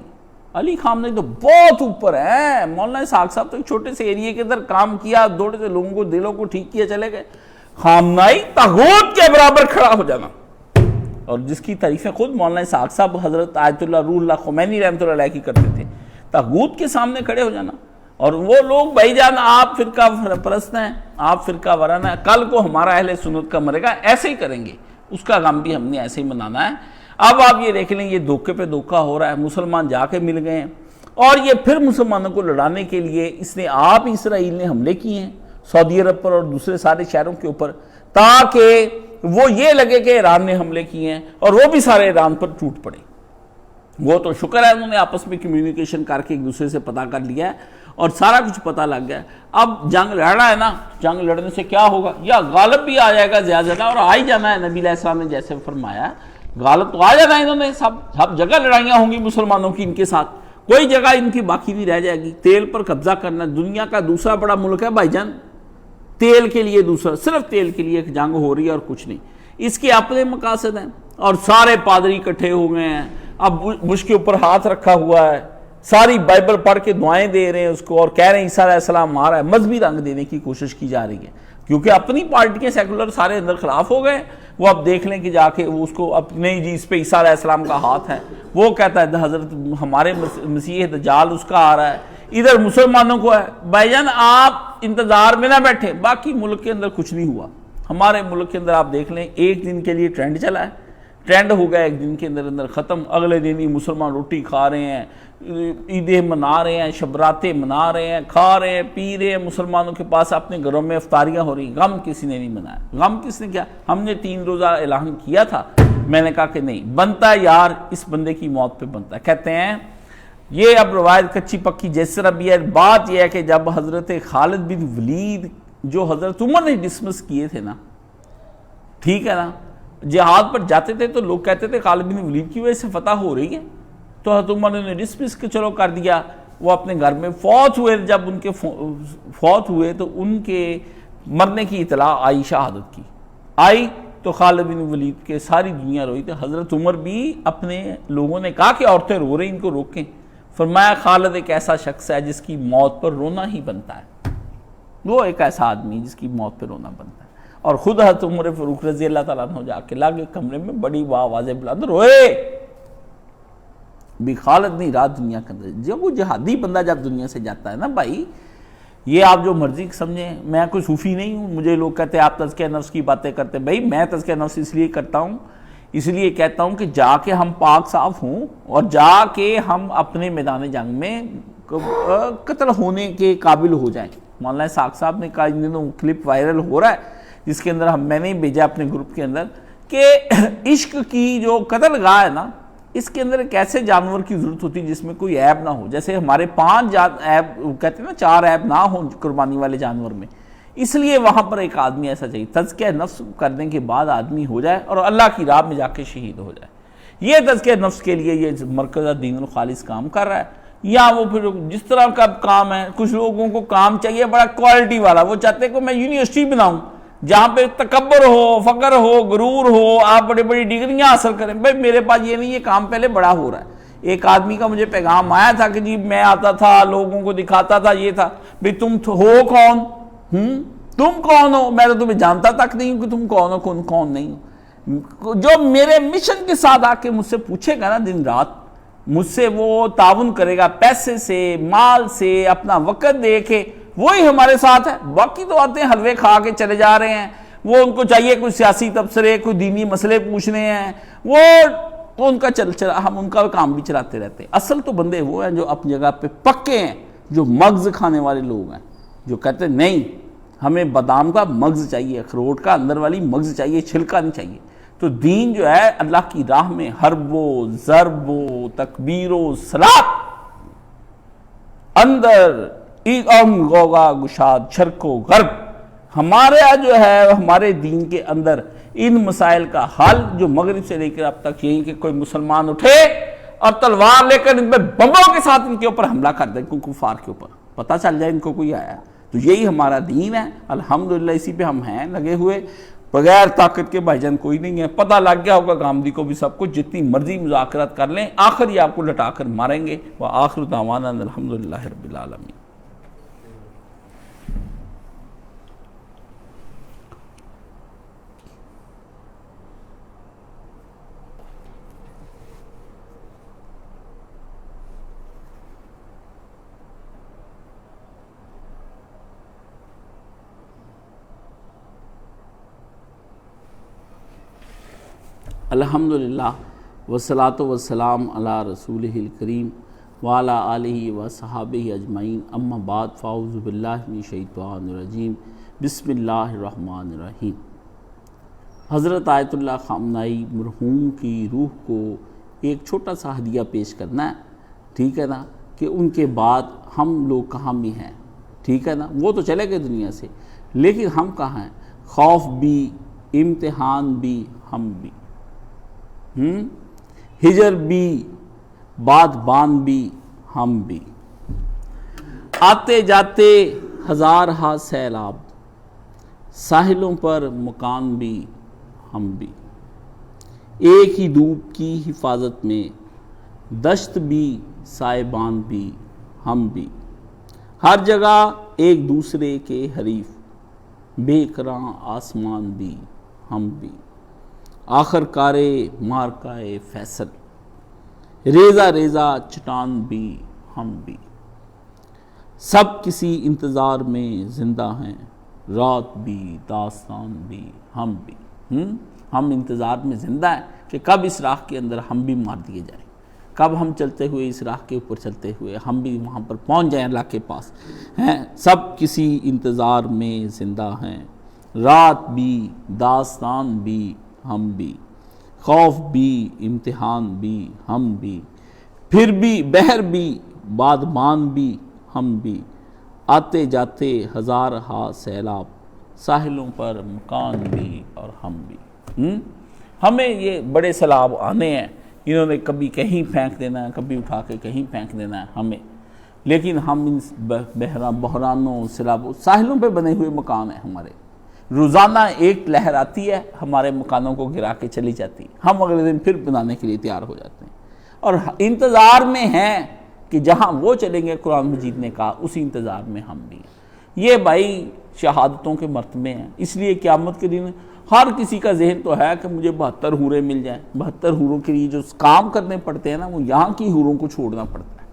علی خامنائی تو بہت اوپر ہے. مولانا اسحاق صاحب تو ایک چھوٹے سے ایریے کے اندر کام کیا, تھوڑے سے لوگوں کو دلوں کو ٹھیک کیا, چلے گئے. خامنائی طاغوت کے برابر کھڑا ہو جانا, اور جس کی تعریفیں خود مولانا اسحاق صاحب حضرت آیت اللہ روح اللہ خمینی رحمۃ اللہ علیہ کی کرتے تھے. طاغوت کے سامنے کھڑے ہو جانا. اور وہ لوگ بھائی جان آپ فرقہ پرست ہیں, آپ فرقہ ورانہ ہیں, کل کو ہمارا اہل سنت کا مرے گا ایسے ہی کریں گے, اس کا غم بھی ہم نے ایسے ہی منانا ہے. اب آپ یہ دیکھ لیں, یہ دھوکے پہ دھوکہ ہو رہا ہے. مسلمان جا کے مل گئے ہیں, اور یہ پھر مسلمانوں کو لڑانے کے لیے اس نے آپ اسرائیل نے حملے کیے ہیں سعودی عرب پر اور دوسرے سارے شہروں کے اوپر, تاکہ وہ یہ لگے کہ ایران نے حملے کیے ہیں, اور وہ بھی سارے ایران پر ٹوٹ پڑے. وہ تو شکر ہے انہوں نے آپس میں کمیونیکیشن کر کے ایک دوسرے سے پتہ کر لیا ہے اور سارا کچھ پتہ لگ گیا. اب جنگ لڑنا ہے نا, جنگ لڑنے سے کیا ہوگا, یا غالب بھی آ جائے گا زیادہ, اور آ ہی جانا ہے. نبی علیہ السلام نے جیسے فرمایا غالب تو آ جانا ہے. انہوں نے سب جگہ لڑائیاں ہوں گی مسلمانوں کی ان کے ساتھ, کوئی جگہ ان کی باقی نہیں رہ جائے گی. تیل پر قبضہ کرنا, دنیا کا دوسرا بڑا ملک ہے بھائی جان, تیل کے لیے دوسرا, صرف تیل کے لیے ایک جنگ ہو رہی ہے اور کچھ نہیں. اس کے اپنے مقاصد ہیں, اور سارے پادری اکٹھے ہو گئے ہیں. اب بش کے اوپر ہاتھ رکھا ہوا ہے, ساری بائبل پڑھ کے دعائیں دے رہے ہیں اس کو, اور کہہ رہے ہیں عیسیٰ علیہ السلام مارا ہے. مذہبی رنگ دینے کی کوشش کی جا رہی ہے, کیونکہ اپنی پارٹی کے سیکولر سارے اندر خلاف ہو گئے. وہ اب دیکھ لیں کہ جا کے وہ اس کو اپنے جی اس پہ عیسیٰ علیہ السلام کا ہاتھ ہے, وہ کہتا ہے حضرت ہمارے مسیح دجال اس کا آ رہا ہے, ادھر مسلمانوں کو ہے. بھائی جان آپ انتظار میں نہ بیٹھے, باقی ملک کے اندر کچھ نہیں ہوا. ہمارے ملک کے اندر آپ دیکھ لیں, ایک دن کے لیے ٹرینڈ چلا ہے, ٹرینڈ ہو گیا ایک دن کے اندر ختم. اگلے دن ہی مسلمان روٹی کھا رہے ہیں, عیدیں منا رہے ہیں, شبراتیں منا رہے ہیں, کھا رہے ہیں, پی رہے ہیں. مسلمانوں کے پاس اپنے گھروں میں افطاریاں ہو رہی ہیں. غم کسی نے نہیں منایا. غم کس نے کیا؟ ہم نے 3 روزہ اعلان کیا تھا, میں نے کہا کہ نہیں بنتا یار, اس بندے کی موت پہ بنتا ہے. کہتے ہیں یہ اب روایت کچی پکی جس طرح بھی ہے. بات یہ ہے کہ جب حضرت خالد بن ولید جو حضرت عمر نے ڈسمس کیے تھے نا, ٹھیک ہے نا, جہاد پر جاتے تھے تو لوگ کہتے تھے خالد بن ولید کی وجہ سے فتح ہو رہی ہے, تو حضرت عمر نے ڈسمس کے چلو کر دیا. وہ اپنے گھر میں فوت ہوئے, جب ان کے فوت ہوئے تو ان کے مرنے کی اطلاع آئی, شہادت کی آئی, تو خالد بن ولید کے ساری دنیا روئی. تو حضرت عمر بھی اپنے لوگوں نے کہا کہ عورتیں رو رہی, ان کو روکیں. فرمایا خالد ایک ایسا شخص ہے جس کی موت پر رونا ہی بنتا ہے, وہ ایک ایسا آدمی جس کی موت پہ رونا بنتا ہے. اور خود حضرت عمر فاروق رضی اللہ تعالیٰ عنہ جا کے لاگے کمرے میں بڑی آوازیں بلند روئے, بھی خالد نہیں رات دنیا کے اندر. جب وہ جہادی بندہ جب دنیا سے جاتا ہے نا بھائی, یہ آپ جو مرضی سمجھیں, میں کوئی صوفی نہیں ہوں. مجھے لوگ کہتے ہیں آپ تزکیہ نفس کی باتیں کرتے ہیں. بھائی میں تزکیہ نفس اس لیے کرتا ہوں, اس لیے کہتا ہوں کہ جا کے ہم پاک صاف ہوں, اور جا کے ہم اپنے میدان جنگ میں قتل ہونے کے قابل ہو جائیں. مولانا اسحاق صاحب نے کہا, ان دنوں کلپ وائرل ہو رہا ہے جس کے اندر میں نے بھیجا اپنے گروپ کے اندر, کہ عشق کی جو قتل گاہ ہے نا, اس کے اندر ایک ایسے جانور کی ضرورت ہوتی ہے جس میں کوئی عیب نہ ہو. جیسے ہمارے 5 عیب کہتے ہیں نا, 4 عیب نہ ہوں قربانی والے جانور میں, اس لیے وہاں پر ایک آدمی ایسا چاہیے تزکیہ نفس کرنے کے بعد آدمی ہو جائے اور اللہ کی راہ میں جا کے شہید ہو جائے. یہ تزکیہ نفس کے لیے یہ مرکز دین الخالص کام کر رہا ہے. یا وہ پھر جس طرح کا کام ہے, کچھ لوگوں کو کام چاہیے بڑا کوالٹی والا, وہ چاہتے ہیں کہ میں یونیورسٹی بناؤں جہاں پہ تکبر ہو, فقر ہو, غرور ہو, آپ بڑی بڑی ڈگریاں حاصل کریں. بھائی میرے پاس یہ نہیں, یہ کام پہلے بڑا ہو رہا ہے. ایک آدمی کا مجھے پیغام آیا تھا کہ جی میں آتا تھا لوگوں کو دکھاتا تھا, یہ تھا. بھئی تم ہو کون, تم کون ہو؟ میں تو تمہیں جانتا تک نہیں ہوں کہ تم کون ہو, کون نہیں ہو. جو میرے مشن کے ساتھ آ کے مجھ سے پوچھے گا نا دن رات, مجھ سے وہ تعاون کرے گا پیسے سے, مال سے, اپنا وقت دے کے, وہی ہمارے ساتھ ہے. باقی تو آتے ہیں حلوے کھا کے چلے جا رہے ہیں, وہ ان کو چاہیے کوئی سیاسی تبصرے, کوئی دینی مسئلے پوچھنے ہیں, وہ ان کا ہم ان کا کام بھی چلاتے رہتے ہیں. اصل تو بندے وہ ہیں جو اپنی جگہ پہ پکے ہیں, جو مغز کھانے والے لوگ ہیں, جو کہتے ہیں نہیں ہمیں بادام کا مغز چاہیے, اخروٹ کا اندر والی مغز چاہیے, چھلکا نہیں چاہیے. تو دین جو ہے اللہ کی راہ میں حرب و ضرب و تکبیر و صلات اندر ام غوغا گشاد شرق و غرب، ہمارا جو ہے ہمارے دین کے اندر ان مسائل کا حل جو مغرب سے لے کر اب تک یہی کہ کوئی مسلمان اٹھے اور تلوار لے کر ان پہ بموں کے ساتھ ان کے اوپر حملہ کر دیں، کو کفار کے اوپر پتہ چل جائے ان کو کوئی آیا، تو یہی ہمارا دین ہے الحمدللہ، اسی پہ ہم ہیں لگے ہوئے، بغیر طاقت کے بھائی جان کوئی نہیں ہے، پتہ لگ گیا ہوگا گامدی کو بھی سب کچھ، جتنی مرضی مذاکرات کر لیں آخر یہ آپ کو لٹا کر ماریں گے۔ وآخر دعوانا الحمدللہ رب العالمین۔ الحمدللہ والصلاۃ والسلام علی رسولہ الکریم وعلی آلہ وصحابہ اجمعین، اما بعد، فاعوذ باللہ من الشیطان الرجیم، بسم اللہ الرحمن الرحیم۔ حضرت آیت اللہ خامنائی مرحوم کی روح کو ایک چھوٹا سا ہدیہ پیش کرنا ہے، ٹھیک ہے نا، کہ ان کے بعد ہم لوگ کہاں بھی ہیں، ٹھیک ہے نا، وہ تو چلے گئے دنیا سے، لیکن ہم کہاں ہیں، خوف بھی، امتحان بھی، ہم بھی، ہجر بھی، بادبان بھی، ہم بھی، آتے جاتے ہزارہا سیلاب، ساحلوں پر مکان بھی، ہم بھی، ایک ہی دھوپ کی حفاظت میں دشت بھی، سائبان بھی، ہم بھی، ہر جگہ ایک دوسرے کے حریف، بے کراں آسمان بھی، ہم بھی، آخر کارے مارکائے فیصل، ریزہ ریزہ چٹان بھی، ہم بھی، سب کسی انتظار میں زندہ ہیں، رات بھی داستان بھی، ہم بھی، ہم انتظار میں زندہ ہیں کہ کب اس راہ کے اندر ہم بھی مار دیے جائیں، کب ہم چلتے ہوئے اس راہ کے اوپر چلتے ہوئے ہم بھی وہاں پر پہنچ جائیں اللہ کے پاس ہیں، سب کسی انتظار میں زندہ ہیں، رات بھی داستان بھی، ہم بھی، خوف بھی، امتحان بھی، ہم بھی، پھر بھی بحر بھی، بادبان بھی، ہم بھی، آتے جاتے ہزارہا سیلاب، ساحلوں پر مکان بھی اور ہم بھی۔ ہمیں یہ بڑے سیلاب آنے ہیں، انہوں نے کبھی کہیں پھینک دینا ہے، کبھی اٹھا کے کہیں پھینک دینا ہے ہمیں، لیکن ہم ان بحرانوں سیلابوں، ساحلوں پہ بنے ہوئے مکان ہیں ہمارے، روزانہ ایک لہر آتی ہے ہمارے مکانوں کو گرا کے چلی جاتی ہے، ہم اگلے دن پھر بنانے کے لیے تیار ہو جاتے ہیں، اور انتظار میں ہیں کہ جہاں وہ چلیں گے قرآن مجید نے کہا اسی انتظار میں ہم بھی ہیں۔ یہ بھائی شہادتوں کے مرتبے ہیں، اس لیے قیامت کے دن ہر کسی کا ذہن تو ہے کہ مجھے 72 حوریں مل جائیں، 72 حوروں کے لیے جو کام کرنے پڑتے ہیں نا، وہ یہاں کی حوروں کو چھوڑنا پڑتا ہے،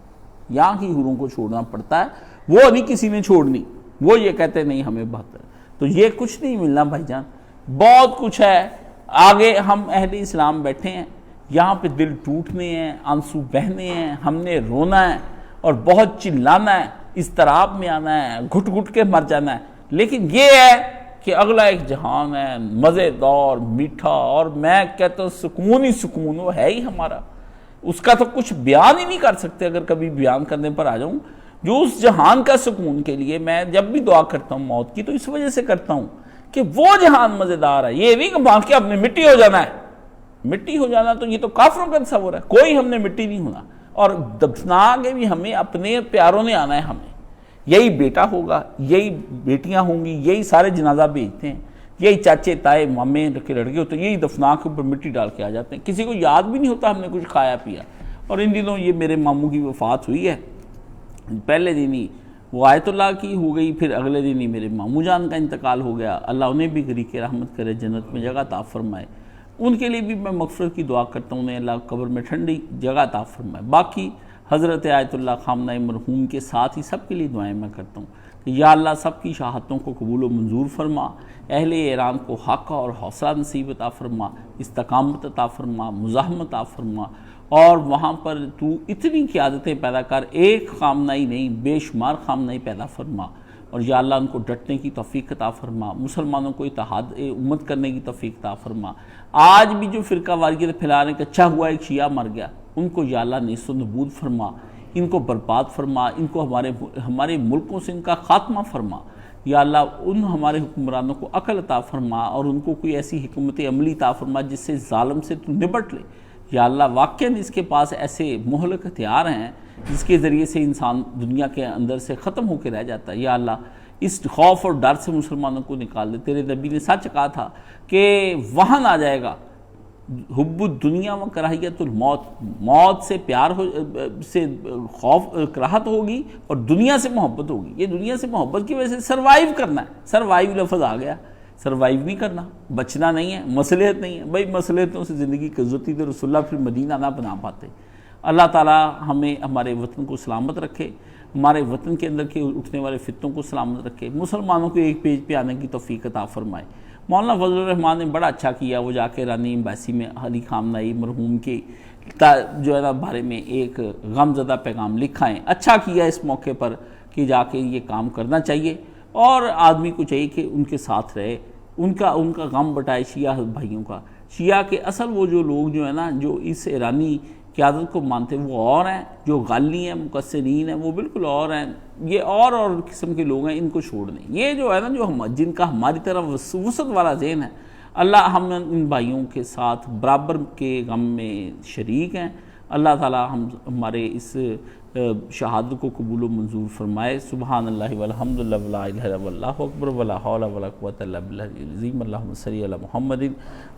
یہاں کی حوروں کو چھوڑنا پڑتا ہے، وہ نہیں کسی نے چھوڑنی، وہ یہ کہتے نہیں ہمیں 72، تو یہ کچھ نہیں ملنا بھائی جان، بہت کچھ ہے آگے۔ ہم اہل اسلام بیٹھے ہیں یہاں پہ، دل ٹوٹنے ہیں، آنسو بہنے ہیں، ہم نے رونا ہے اور بہت چلانا ہے، اضطراب میں آنا ہے، گھٹ گھٹ کے مر جانا ہے، لیکن یہ ہے کہ اگلا ایک جہان ہے مزیدار، میٹھا، اور میں کہتا ہوں سکون ہی سکون، وہ ہے ہی ہمارا، اس کا تو کچھ بیان ہی نہیں کر سکتے، اگر کبھی بیان کرنے پر آ جاؤں، جو اس جہان کا سکون کے لیے میں جب بھی دعا کرتا ہوں موت کی تو اس وجہ سے کرتا ہوں کہ وہ جہان مزیدار ہے، یہ نہیں کہ باقی ہم نے مٹی ہو جانا ہے، مٹی ہو جانا تو یہ تو کافروں کا تصور ہے، کوئی ہم نے مٹی نہیں ہونا، اور دفنا کے بھی ہمیں اپنے پیاروں نے آنا ہے، ہمیں یہی بیٹا ہوگا، یہی بیٹیاں ہوں گی، یہی سارے جنازہ بھیجتے ہیں، یہی چاچے تائے مامے کے لڑکے ہوتے ہیں، یہی دفنا کے اوپر مٹی ڈال کے آ جاتے ہیں، کسی کو یاد بھی نہیں ہوتا ہم نے کچھ کھایا پیا۔ اور ان دنوں یہ میرے ماموں کی وفات ہوئی ہے، پہلے دن ہی وہ آیت اللہ کی ہو گئی، پھر اگلے دن ہی میرے ماموں جان کا انتقال ہو گیا، اللہ انہیں بھی غریق رحمت کرے، جنت میں جگہ عطا فرمائے، ان کے لیے بھی میں مغفرت کی دعا کرتا ہوں، انہیں اللہ قبر میں ٹھنڈی جگہ عطا فرمائے۔ باقی حضرت آیت اللہ خامنہ مرحوم کے ساتھ ہی سب کے لیے دعائیں میں کرتا ہوں کہ یا اللہ سب کی شہادتوں کو قبول و منظور فرما، اہل ایران کو حق اور حوصلہ نصیب عطا فرما، استقامت عطا فرما، مزاحمت عطا فرما، اور وہاں پر تو اتنی قیادتیں پیدا کر، ایک خامنائی نہیں بے شمار خامنائی پیدا فرما، اور یا اللہ ان کو ڈٹنے کی توفیق عطا فرما، مسلمانوں کو اتحاد امت کرنے کی توفیق عطا فرما۔ آج بھی جو فرقہ واریت پھیلا رہے ہیں کہ اچھا ہوا ایک شیعہ مر گیا، ان کو یا اللہ نیست و نبود فرما، ان کو برباد فرما، ان کو ہمارے ملکوں سے ان کا خاتمہ فرما۔ یا اللہ ان ہمارے حکمرانوں کو عقل عطا فرما اور ان کو کوئی ایسی حکمت عملی عطا فرما جس سے ظالم سے تو نبٹ لے۔ یا اللہ واقعاً اس کے پاس ایسے مہلک ہتھیار ہیں جس کے ذریعے سے انسان دنیا کے اندر سے ختم ہو کے رہ جاتا ہے۔ یا اللہ اس خوف اور ڈر سے مسلمانوں کو نکال دے۔ تیرے نبی نے سچ کہا تھا کہ وہن آ جائے گا حب الدنیا و کراہیت الموت، موت سے پیار سے خوف کراہت ہوگی اور دنیا سے محبت ہوگی۔ یہ دنیا سے محبت کی وجہ سے سروائیو کرنا ہے، سروائیو لفظ آ گیا، سروائیو نہیں کرنا، بچنا نہیں ہے، مصلحت نہیں ہے۔ بھائی مصلحتوں سے زندگی قزتی تو رسول اللہ پھر مدینہ نہ بنا پاتے۔ اللہ تعالی ہمیں ہمارے وطن کو سلامت رکھے، ہمارے وطن کے اندر کے اٹھنے والے فتنوں کو سلامت رکھے، مسلمانوں کو ایک پیج پہ آنے کی توفیق عطا فرمائے۔ مولانا فضل الرحمان نے بڑا اچھا کیا، وہ جا کے رانی ایمبیسی میں علی خامنہئی مرحوم کے جو ہے نا بارے میں ایک غم زدہ پیغام لکھا ہے۔ اچھا کیا اس موقع پر کہ جا کے یہ کام کرنا چاہیے، اور آدمی کو چاہیے کہ ان کے ساتھ رہے، ان کا غم بٹائے شیعہ بھائیوں کا۔ شیعہ کے اصل وہ جو لوگ جو ہے نا جو اس ایرانی قیادت کو مانتے ہیں وہ اور ہیں، جو غالی ہیں مقصرین ہیں وہ بالکل اور ہیں، یہ اور قسم کے لوگ ہیں، ان کو چھوڑ دیں۔ یہ جو ہے نا جو جن کا ہماری طرف وسعت والا ذہن ہے، اللہ ہم ان بھائیوں کے ساتھ برابر کے غم میں شریک ہیں۔ اللہ تعالی ہمارے اس شہادت کو قبول و منظور فرمائے۔ سبحان اللہ والحمد للہ ولا الہ الا اللہ واللہ اکبر ولا حول ولا قوۃ الا باللہ العظیم۔ اللہم صلی علی محمد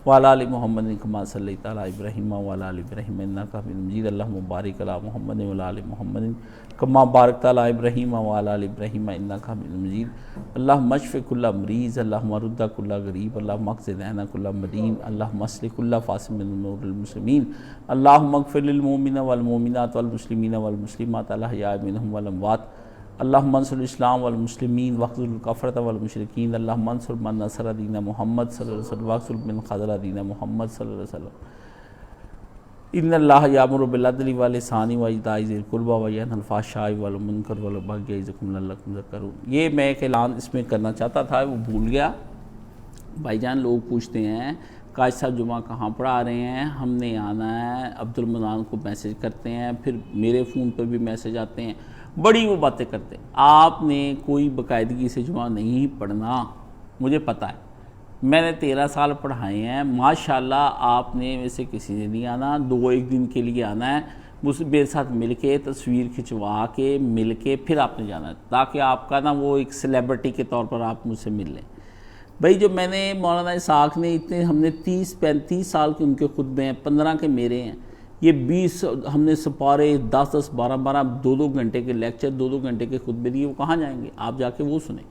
وعلی آل محمد کما صلیت علی ابراہیم وعلی آل ابراہیم انک حمید مجید۔ اللہم بارک علی محمد وعلی آل محمد کما بارکت علی ابراہیم وعلی آل ابراہیم انک حمید مجید۔ اللہم اشف کل مریض، اللہم رد کل غریب، اللہم اقض دین کل مدین، اللہم اصلح کل فاسد من امور المسلمین، اللہم اغفر للمؤمنین والمؤمنات والمسلمین والمسلمات الاحیاء منہم والاموات، اللہم انصر الاسلام والمسلمین واخذل الکفرۃ والمشرکین، اللہم انصر من نصر دین محمد صلی اللہ علیہ وسلم واخذل من خذل دین محمد صلی اللہ علیہ وسلم۔ ان اللہ یامر بالعدل والاحسان وایتاء ذی القربی وینہی عن الفحشاء والمنکر والبغی یعظکم لعلکم تذکرون۔ یہ میں ایک اعلان اس میں کرنا چاہتا تھا، وہ بھول گیا۔ بھائی جان لوگ پوچھتے ہیں قاضی صاحب جمعہ کہاں پڑھا رہے ہیں، ہم نے آنا ہے، عبد المنان کو میسج کرتے ہیں، پھر میرے فون پر بھی میسج آتے ہیں، بڑی وہ باتیں کرتے ہیں۔ آپ نے کوئی باقاعدگی سے جمعہ نہیں پڑھنا، مجھے پتہ ہے، میں نے 13 سال پڑھائے ہیں، ماشاءاللہ آپ نے ویسے کسی نے نہیں آنا، 2-1 دن کے لیے آنا ہے، مجھ میرے ساتھ مل کے تصویر کھنچوا کے مل کے پھر آپ نے جانا ہے، تاکہ آپ کا نا وہ ایک سیلیبریٹی کے طور پر آپ مجھ سے مل لیں۔ بھائی جو میں نے مولانا اسحاق نے اتنے ہم نے 30-35 سال کے ان کے خطبے ہیں، 15 کے میرے ہیں، یہ 20 ہم نے سپارے 10-10 12-12 2-2 گھنٹے کے لیکچر 2-2 گھنٹے کے خطبے دیے، وہ کہاں جائیں گے؟ آپ جا کے وہ سنیں،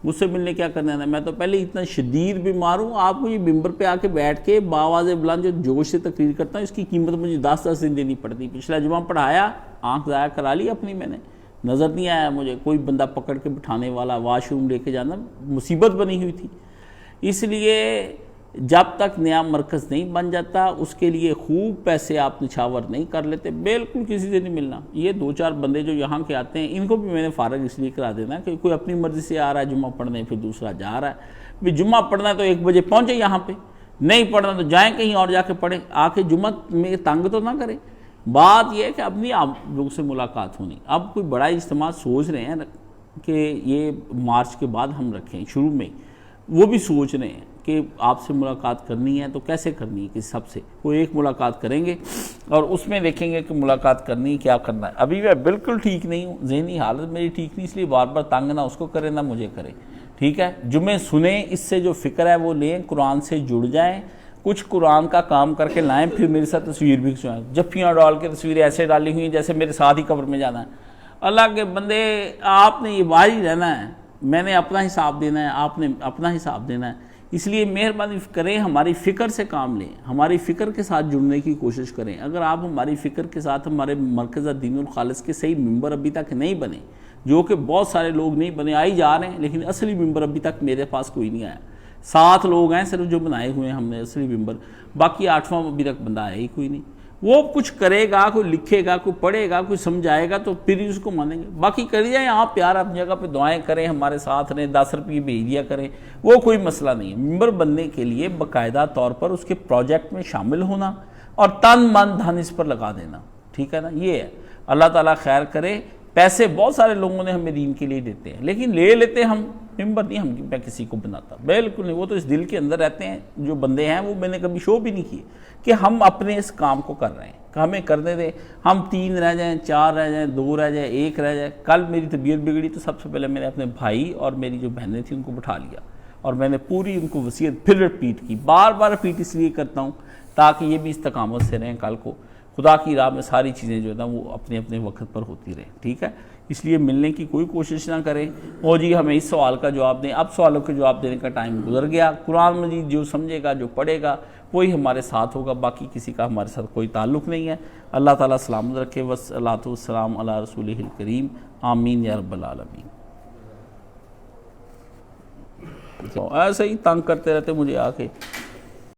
مجھ سے ملنے کیا کرنا ہے؟ میں تو پہلے اتنا شدید بیمار ہوں، آپ کو یہ ممبر پہ آ کے بیٹھ کے باواز بلند جو جوش سے تقریر کرتا ہوں، اس کی قیمت مجھے 10 دن دینی پڑتی۔ پچھلا جمعہ پڑھایا، آنکھ ضائع کرا لی اپنی، میں نے نظر نہیں آیا مجھے کوئی بندہ پکڑ کے بٹھانے والا، واش روم لے کے جانا مصیبت بنی ہوئی تھی۔ اس لیے جب تک نیا مرکز نہیں بن جاتا اس کے لیے خوب پیسے آپ نچھاور نہیں کر لیتے، بالکل کسی سے نہیں ملنا۔ یہ 2-4 بندے جو یہاں کے آتے ہیں ان کو بھی میں نے فارغ اس لیے کرا دینا کہ کوئی اپنی مرضی سے آ رہا ہے جمعہ پڑھنے، پھر دوسرا جا رہا ہے۔ بھی جمعہ پڑھنا ہے تو 1 بجے پہنچے یہاں پہ، نہیں پڑھنا تو جائیں کہیں اور جا کے پڑھیں، آ کے جمعہ میں تنگ تو نہ کریں۔ بات یہ ہے کہ اب نہیں آپ لوگوں سے ملاقات ہونی، اب کوئی بڑا اجتماع سوچ رہے ہیں کہ یہ مارچ کے بعد ہم رکھیں، شروع میں وہ بھی سوچ رہے ہیں کہ آپ سے ملاقات کرنی ہے تو کیسے کرنی ہے، کس سب سے کوئی ایک ملاقات کریں گے اور اس میں دیکھیں گے کہ ملاقات کرنی ہے، کیا کرنا ہے۔ ابھی میں بالکل ٹھیک نہیں ہوں، ذہنی حالت میری ٹھیک نہیں، اس لیے بار بار تنگ نہ اس کو کریں نہ مجھے کریں، ٹھیک ہے؟ جمعے سنیں، اس سے جو فکر ہے وہ لیں، قرآن سے جڑ جائیں، کچھ قرآن کا کام کر کے لائیں، پھر میرے ساتھ تصویر بھی کھنچوائیں۔ جفیاں ڈال کے تصویریں ایسے ڈالی ہوئی ہیں جیسے میرے ساتھ ہی قبر میں جانا ہے۔ اللہ کے بندے آپ نے یہ باہر ہی رہنا ہے، میں نے اپنا حساب دینا ہے، آپ نے اپنا حساب دینا ہے، اس لیے مہربانی کریں ہماری فکر سے کام لیں، ہماری فکر کے ساتھ جڑنے کی کوشش کریں۔ اگر آپ ہماری فکر کے ساتھ ہمارے مرکز دین الخالص کے صحیح ممبر ابھی تک نہیں بنے، جو کہ بہت سارے لوگ نہیں بنے، آئی جا رہے ہیں، لیکن اصلی ممبر ابھی تک میرے پاس کوئی نہیں آیا، 7 لوگ ہیں صرف جو بنائے ہوئے ہیں ہم نے اصلی ممبر، باقی 8واں ابھی تک بندہ آیا ہی کوئی نہیں۔ وہ کچھ کرے گا، کوئی لکھے گا، کوئی پڑھے گا، کوئی سمجھائے گا تو پھر ہی اس کو مانیں گے. باقی کر جائیں آپ پیار اپنی جگہ پہ، دعائیں کریں، ہمارے ساتھ رہیں، 10 روپے بھیج دیا کریں، وہ کوئی مسئلہ نہیں ہے. ممبر بننے کے لیے باقاعدہ طور پر اس کے پروجیکٹ میں شامل ہونا اور تن من دھن اس پر لگا دینا، ٹھیک ہے نا. یہ ہے. اللہ تعالیٰ خیر کرے. پیسے بہت سارے لوگوں نے ہمیں دین کے لیے دیتے ہیں، لیکن لے لیتے ہم. ممبر نہیں میں کسی کو بناتا، بالکل نہیں. وہ تو اس دل کے اندر رہتے ہیں جو بندے ہیں، وہ میں نے کبھی شو بھی نہیں کیے کہ ہم اپنے اس کام کو کر رہے ہیں، کہ ہمیں کرنے دیں. ہم 3 رہ جائیں، 4 رہ جائیں، 2 رہ جائیں، 1 رہ جائے. کل میری طبیعت بگڑی تو سب سے پہلے میں نے اپنے بھائی اور میری جو بہنیں تھیں ان کو بٹھا لیا اور میں نے پوری ان کو وصیت پھر رپیٹ کی. بار بار رپیٹ اس لیے کرتا ہوں تاکہ یہ بھی استقامت سے رہیں. کل کو خدا کی راہ میں ساری چیزیں جو ہے نا وہ اپنے اپنے وقت پر ہوتی رہیں، ٹھیک ہے. اس لیے ملنے کی کوئی کوشش نہ کریں. او جی ہمیں اس سوال کا جواب دیں. اب سوالوں کے جواب دینے کا ٹائم گزر گیا. قرآن مجید جو سمجھے گا، جو پڑھے گا، وہی ہمارے ساتھ ہوگا. باقی کسی کا ہمارے ساتھ کوئی تعلق نہیں ہے. اللہ تعالیٰ سلامت رکھے. والصلاۃ والسلام علی رسولہ الکریم. آمین یا رب العالمین. ایسے ہی تنگ کرتے رہتے مجھے آ کے.